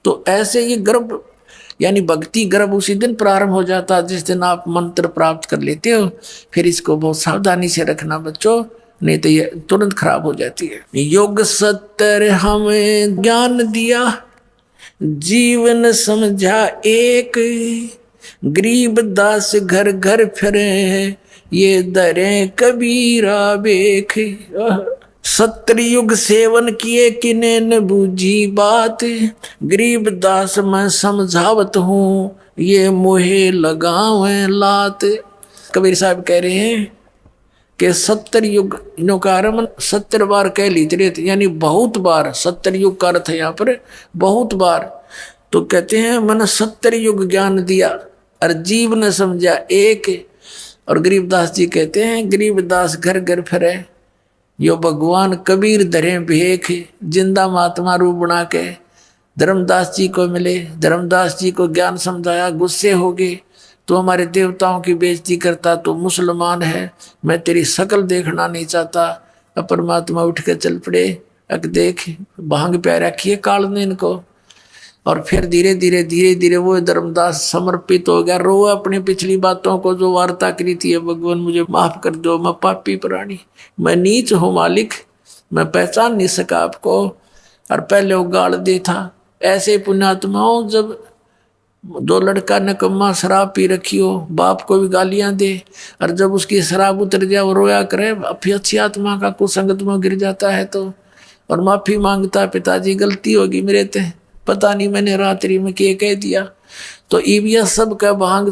Speaker 3: तो ऐसे ये गर्भ यानी भक्ति गर्भ उसी दिन प्रारंभ हो जाता जिस दिन आप मंत्र प्राप्त कर लेते हो। फिर इसको बहुत सावधानी से रखना बच्चों, नहीं तो ये तुरंत खराब हो जाती है। योग सत्तर हमें ज्ञान दिया, जीवन समझा एक, गरीब दास घर घर फिरे, ये दरे कबीरा बेख। सत्तर युग सेवन किए किने न बूझी बात, गरीब दास मैं समझावत हूँ, ये मोहे लगावे लात। कबीर साहब कह रहे हैं कि 70 युग नो का आरम्भ 70 बार कह लीजिए, यानी बहुत बार। 70 युग का अर्थ है यहाँ पर बहुत बार। तो कहते हैं मैंने 70 युग ज्ञान दिया और जीव ने समझा एक। और गरीबदास जी कहते हैं गरीबदास घर घर फिरे, यो भगवान कबीर धरे भेख, जिंदा महात्मा रूप बना के धर्मदास जी को मिले। धर्मदास जी को ज्ञान समझाया, गुस्से हो गए, तो हमारे देवताओं की बेइज्जती करता, तो मुसलमान है, मैं तेरी शकल देखना नहीं चाहता। अब परमात्मा उठ के चल पड़े, अक देख भांग प्या रखिए काल ने इनको। और फिर धीरे धीरे वो धर्मदास समर्पित हो गया, रो अपनी पिछली बातों को जो वार्ता करी थी, भगवान मुझे माफ कर दो, मैं पापी प्राणी, मैं नीच हूँ मालिक, मैं पहचान नहीं सका आपको। और पहले वो गाल दे था। ऐसे पुण्यात्माओं जब दो लड़का नकम्मा शराब पी रखी हो, बाप को भी गालियां दे, और जब उसकी शराब उतर जाए वो रोया करे, फिर अच्छी आत्मा का कुसंगत में गिर जाता है तो, और माफी मांगता, पिताजी गलती होगी मेरे ते, पता नहीं मैंने रात्रि में क्या कह दिया। तो ईबिया सब का भांग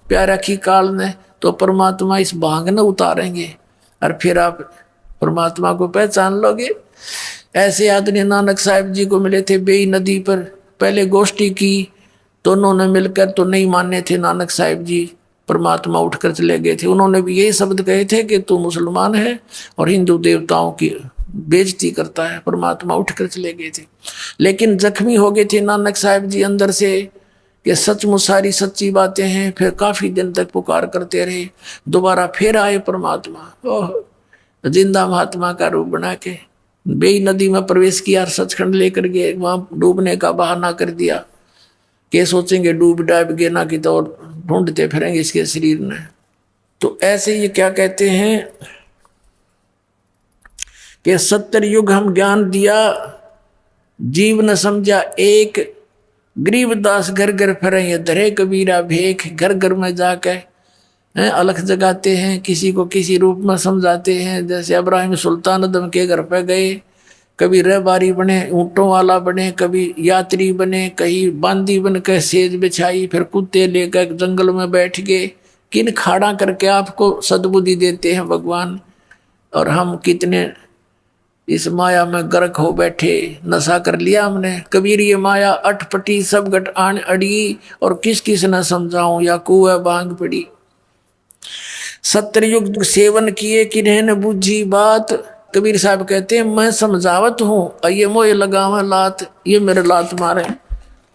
Speaker 3: प्यारा की काल ने, तो परमात्मा इस भांग न उतारेंगे और फिर आप परमात्मा को पहचान लोगे। ऐसे आदमी नानक साहिब जी को मिले थे बेई नदी पर, पहले गोष्ठी की, दोनों ने मिलकर तो नहीं माने थे नानक साहिब जी, परमात्मा उठकर चले गए थे। उन्होंने भी यही शब्द कहे थे कि तू मुसलमान है और हिंदू देवताओं की बेइज्जती करता है। परमात्मा उठकर चले गए थे, लेकिन जख्मी हो गए थे नानक साहिब जी अंदर से कि सचमुच सारी सच्ची बातें हैं। फिर काफी दिन तक पुकार करते रहे, दोबारा फिर आए परमात्मा, ओह जिंदा महात्मा का रूप बना के बेई नदी में प्रवेश किया और सचखंड लेकर गए। वहां डूबने का बहाना कर दिया कि सोचेंगे डूब डाब गए ना कि तो ढूंढते फिरेंगे इसके शरीर में। तो ऐसे ये क्या कहते हैं कि 70 युग हम ज्ञान दिया, जीव न समझा एक, गरीबदास घर घर फिरे धरे कबीरा भेख। घर घर में जाकर अलख जगाते हैं, किसी को किसी रूप में समझाते हैं। जैसे इब्राहिम सुल्तान अदम के घर पे गए, कभी रहबारी बने, ऊँटों वाला बने, कभी यात्री बने, कहीं बांदी बनकर सेज बिछाई, फिर कुत्ते लेकर जंगल में बैठ गए। किन खाड़ा करके आपको सद्बुद्धि देते हैं भगवान, और हम कितने इस माया में गर्क हो बैठे, नशा कर लिया हमने। कबीर ये माया अटपटी सब गट आन अड़ी, और किस किस न समझाऊं या कुआ बांग पड़ी। 70 युग सेवन किए किन्हें न बूझी बात। कबीर साहब कहते हैं मैं समझावत हूँ, ये मोए लगावा लात, ये मेरे लात मारे,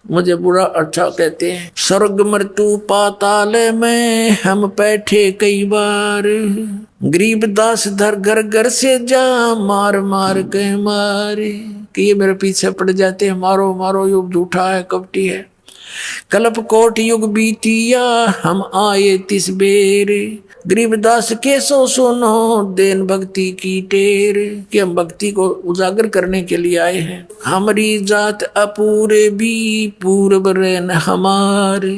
Speaker 3: मुझे बुरा अच्छा कहते हैं। स्वर्ग मृत्यु पाताल में हम बैठे कई बार, गरीबदास धर घर घर से जा मार मार के मारे। कि ये मेरे पीछे पड़ जाते हैं, मारो मारो, युग झूठा है कपटी है। कल्प कोट युग बीतिया हम आए तिस बेर, गरीबदास के सो सुनो देन भक्ति की टेर। कि हम भक्ति को उजागर करने के लिए आए हैं। हमारी जात अपूरे भी पूर्व रहन हमारे,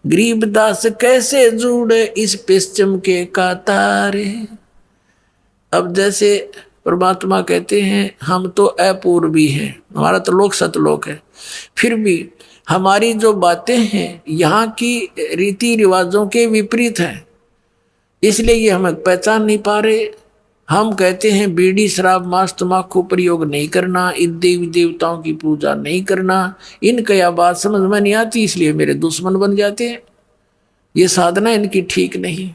Speaker 3: गरीबदास कैसे जुड़े इस पश्चिम के कातारे। अब जैसे परमात्मा कहते हैं हम तो अपूर्वी हैं, हमारा तो लोक सतलोक है, फिर भी हमारी जो बातें हैं यहाँ की रीति रिवाजों के विपरीत हैं, इसलिए ये हम पहचान नहीं पा रहे। हम कहते हैं बीड़ी शराब मांस तम्बाकू प्रयोग नहीं करना, इन देवी देवताओं की पूजा नहीं करना, इनका यह बात समझ में नहीं आती, इसलिए मेरे दुश्मन बन जाते हैं। ये साधना इनकी ठीक नहीं।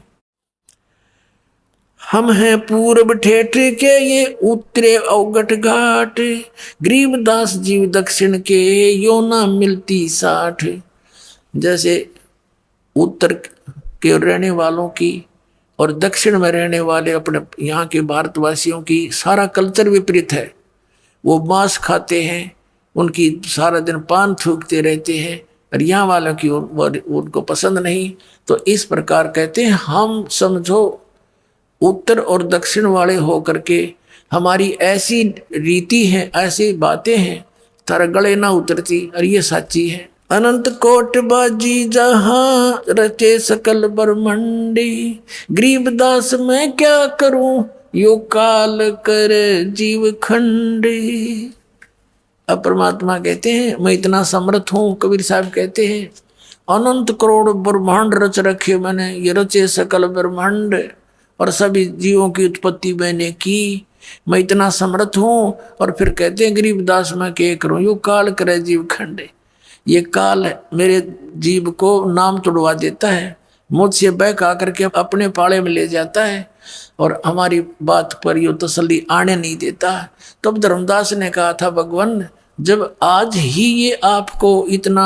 Speaker 3: हम हैं पूर्व ठेठ के ये उत्तरे अवगट घाट, गरीबदास जीव दक्षिण के यो ना मिलती साठ। जैसे उत्तर के रहने वालों की और दक्षिण में रहने वाले अपने यहाँ के भारतवासियों की सारा कल्चर विपरीत है। वो मांस खाते हैं, उनकी सारा दिन पान थूकते रहते हैं, और यहाँ वालों की उनको पसंद नहीं। तो इस प्रकार कहते हैं हम समझो उत्तर और दक्षिण वाले हो करके हमारी ऐसी रीति है, ऐसी बातें हैं, तारा गले ना उतरती, और ये सच्ची है। अनंत कोट बाजी जहां रचे सकल ब्रह्मंडी, गरीबदास मैं क्या करूं यो काल कर जीव खंडी। अब परमात्मा कहते हैं मैं इतना समर्थ हूं। कबीर साहब कहते हैं अनंत करोड़ ब्रह्मांड रच रखे मैंने, ये रचे सकल ब्रह्मांड और सभी जीवों की उत्पत्ति मैंने की, मैं इतना समर्थ हूं। और फिर कहते हैं गरीबदास मैं क्या करूं यो काल करे जीव खंडे। ये काल मेरे जीव को नाम तोड़वा देता है, मुझसे बहक आकर के अपने पाले में ले जाता है, और हमारी बात पर यो तसल्ली आने नहीं देता। तब धर्मदास ने कहा था भगवान जब आज ही ये आपको इतना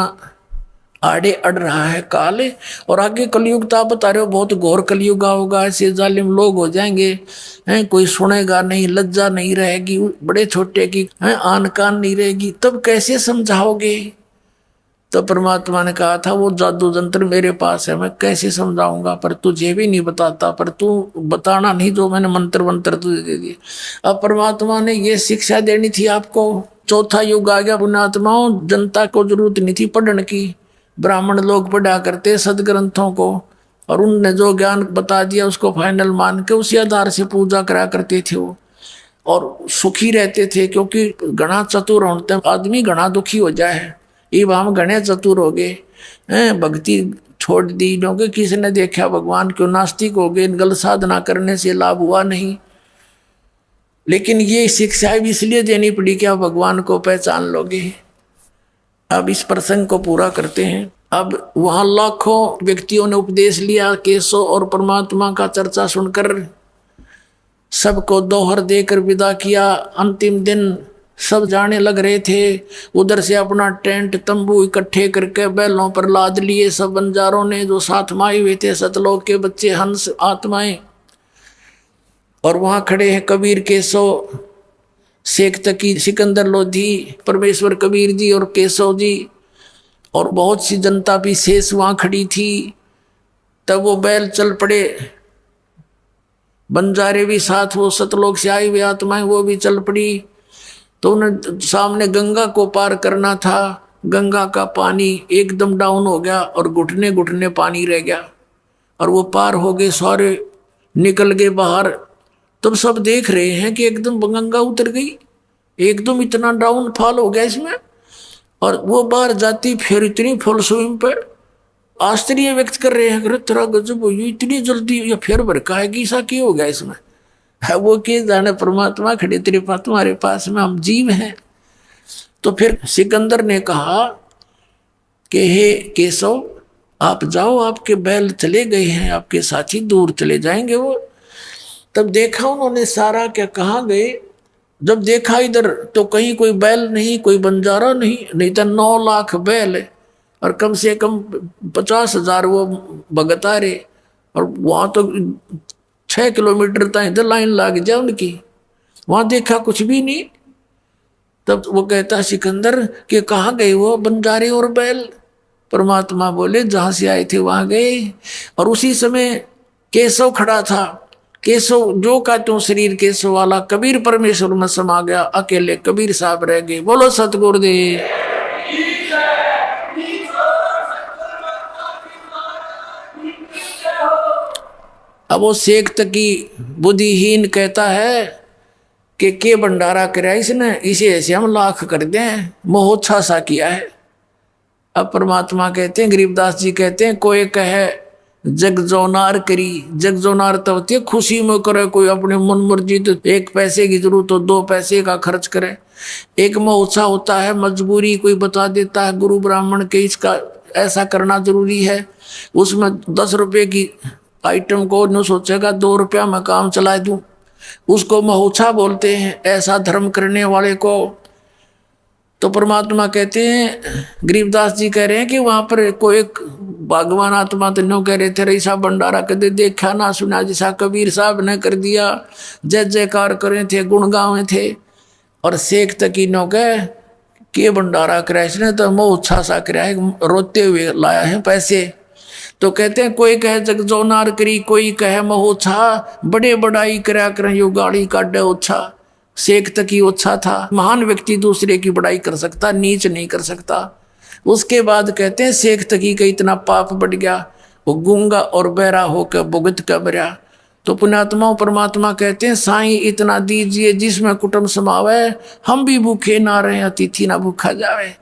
Speaker 3: आड़े अड़ रहा है काल, और आगे कलयुग तो आप बता रहे हो बहुत घोर कलयुग होगा, ऐसे जालिम लोग हो जाएंगे हैं, कोई सुनेगा नहीं, लज्जा नहीं रहेगी, बड़े छोटे की हैं आन कान नहीं रहेगी, तब कैसे समझाओगे। तो परमात्मा ने कहा था वो जादू जंत्र मेरे पास है, मैं कैसे समझाऊंगा, पर तुझे भी नहीं बताता, पर तू बताना नहीं जो मैंने मंत्र वंत्र तुझे दे दिए। अब परमात्मा ने ये शिक्षा देनी थी आपको। चौथा युग आ गया पुण्यात्माओं, जनता को जरूरत नहीं थी पढ़ने की, ब्राह्मण लोग पढ़ा करते सदग्रंथों को, और उनने जो ज्ञान बता दिया उसको फाइनल मान के उसी आधार से पूजा करा करते थे वो, और सुखी रहते थे। क्योंकि घना चतुर होते आदमी घना दुखी हो जाए, ये हम घने चतुर हो गए हैं, भक्ति छोड़ दी क्योंकि किसी ने देखा भगवान क्यों, नास्तिक हो गए, गलत साधना करने से लाभ हुआ नहीं। लेकिन ये शिक्षा भी इसलिए देनी पड़ी कि आप भगवान को पहचान लोगे। अब इस प्रसंग को पूरा करते हैं। अब वहां लाखों व्यक्तियों ने उपदेश लिया, केशव और परमात्मा का चर्चा सुनकर सबको दोहर देकर विदा किया। अंतिम दिन सब जाने लग रहे थे। उधर से अपना टेंट तंबू इकट्ठे करके बैलों पर लाद लिए सब बंजारों ने, जो साथ में आए हुए थे, सतलोक के बच्चे, हंस, आत्माएं। और वहां खड़े हैं कबीर, केशव, शेख तकी, सिकंदर लोधी, परमेश्वर कबीर जी और केशव जी, और बहुत सी जनता भी शेष वहां खड़ी थी। तब वो बैल चल पड़े, बंजारे भी साथ, वो सतलोक से आई हुई आत्माएं वो भी चल पड़ी। तो उन्हें सामने गंगा को पार करना था। गंगा का पानी एकदम डाउन हो गया और घुटने घुटने पानी रह गया, और वो पार हो गए, सारे निकल गए बाहर। तब सब देख रहे हैं कि एकदम गंगा उतर गई, एकदम इतना डाउन फॉल हो गया इसमें। और वो बाहर जाती फिर इतनी फुल स्विंग पर आश्चर्य व्यक्त कर रहे हैं, तेरा गजब हुई, इतनी जल्दी ये फिर भरका है कि ऐसा क्यों हो गया इसमें। है वो कि जाने परमात्मा खड़े तेरे पास, तुम्हारे पास में हम जीव हैं। तो फिर सिकंदर ने कहा कि हे केशव, आप जाओ, आपके बैल चले गए हैं, आपके साथी दूर चले जाएंगे वो। तब देखा उन्होंने सारा, क्या कहाँ गए। जब देखा इधर तो कहीं कोई बैल नहीं, कोई बंजारा नहीं तो 9 लाख बैल है, और कम से कम 50,000 वो भगत आ रहे। और वहाँ तो 6 किलोमीटर तक इधर लाइन लग जाए उनकी, वहाँ देखा कुछ भी नहीं। तब वो कहता सिकंदर कि कहाँ गए वो बंजारे और बैल। परमात्मा बोले जहाँ से आए थे वहाँ गए। और उसी समय केशव खड़ा था। केशव जो का त्यों शरीर केशव वाला, कबीर परमेश्वर में समा गया, अकेले कबीर साहब रह गए। बोलो सतगुरुदेव। अब वो शेख तकी बुद्धिहीन कहता है कि के भंडारा कराया इसने, इसे ऐसे हम लाख कर दें, मोहोच्छा सा किया है। अब परमात्मा कहते हैं, गरीबदास जी कहते हैं, कोई कहे जग जोनार करी। जग जोनार तो होती है खुशी में करे, कोई अपने मन मर्जी, तो 1 पैसे की जरूरत हो 2 पैसे का खर्च करे। एक मोहोच्छा होता है मजबूरी, कोई बता देता है गुरु ब्राह्मण के इसका ऐसा करना जरूरी है, उसमें 10 रुपये की आइटम को न सोचेगा 2 रुपया में काम चला दूं, उसको मोहोच्छा बोलते हैं, ऐसा धर्म करने वाले को। तो परमात्मा कहते हैं, गरीबदास जी कह रहे हैं कि वहां पर कोई एक भगवान आत्मा तो नो कह रहे थे, ऐसा भंडारा कदे देखा ना सुना जैसा कबीर साहब ने कर दिया। जय जयकार करे थे, गुण गावे थे। और शेख तकी नो कह के भंडारा कराया इसने तो मोहोच्छा सा कराया है, रोते हुए लाया है पैसे। तो कहते हैं कोई कहे जग जोनार करी, कोई कहे मोहोच्छा, बड़े बड़ाई करा करें यो गाड़ी काटे ओछा। शेख तकी ओछा था, महान व्यक्ति दूसरे की बड़ाई कर सकता, नीच नहीं कर सकता। उसके बाद कहते हैं शेख तकी का इतना पाप बढ़ गया, वो गूंगा और बहरा होकर भुगत कर मरा। तो पुण्यात्मा परमात्मा कहते हैं, साईं इतना दीजिए जिसमें कुटुंब समावे, हम भी भूखे ना रहे, अतिथि ना भूखा जावे।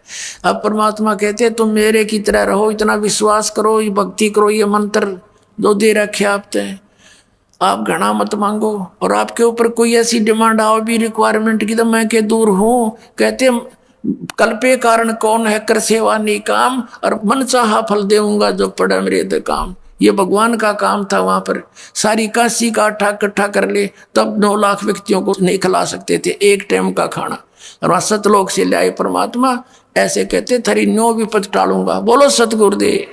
Speaker 3: अब परमात्मा कहते हैं तुम मेरे की तरह रहो, इतना विश्वास करो, ये भक्ति करो, ये मंत्र जो दे रखे आपने, आप घना मत मांगो। और आपके ऊपर कोई ऐसी डिमांड आओ भी रिक्वायरमेंट की तो मैं के दूर हूँ। कहते कल्पे कारण कौन है कर सेवा नहीं काम, और मन चाहा फल देऊंगा जो पड़ा मेरे दे काम। ये भगवान का काम था। वहां पर सारी काशी का आटा इकट्ठा कर ले तब 9 लाख व्यक्तियों को नहीं खिला सकते थे एक टाइम का खाना। और वहां सतलोक से ले आए परमात्मा, ऐसे कहते थरी 9 विपद टालूंगा। बोलो सतगुरुदेव।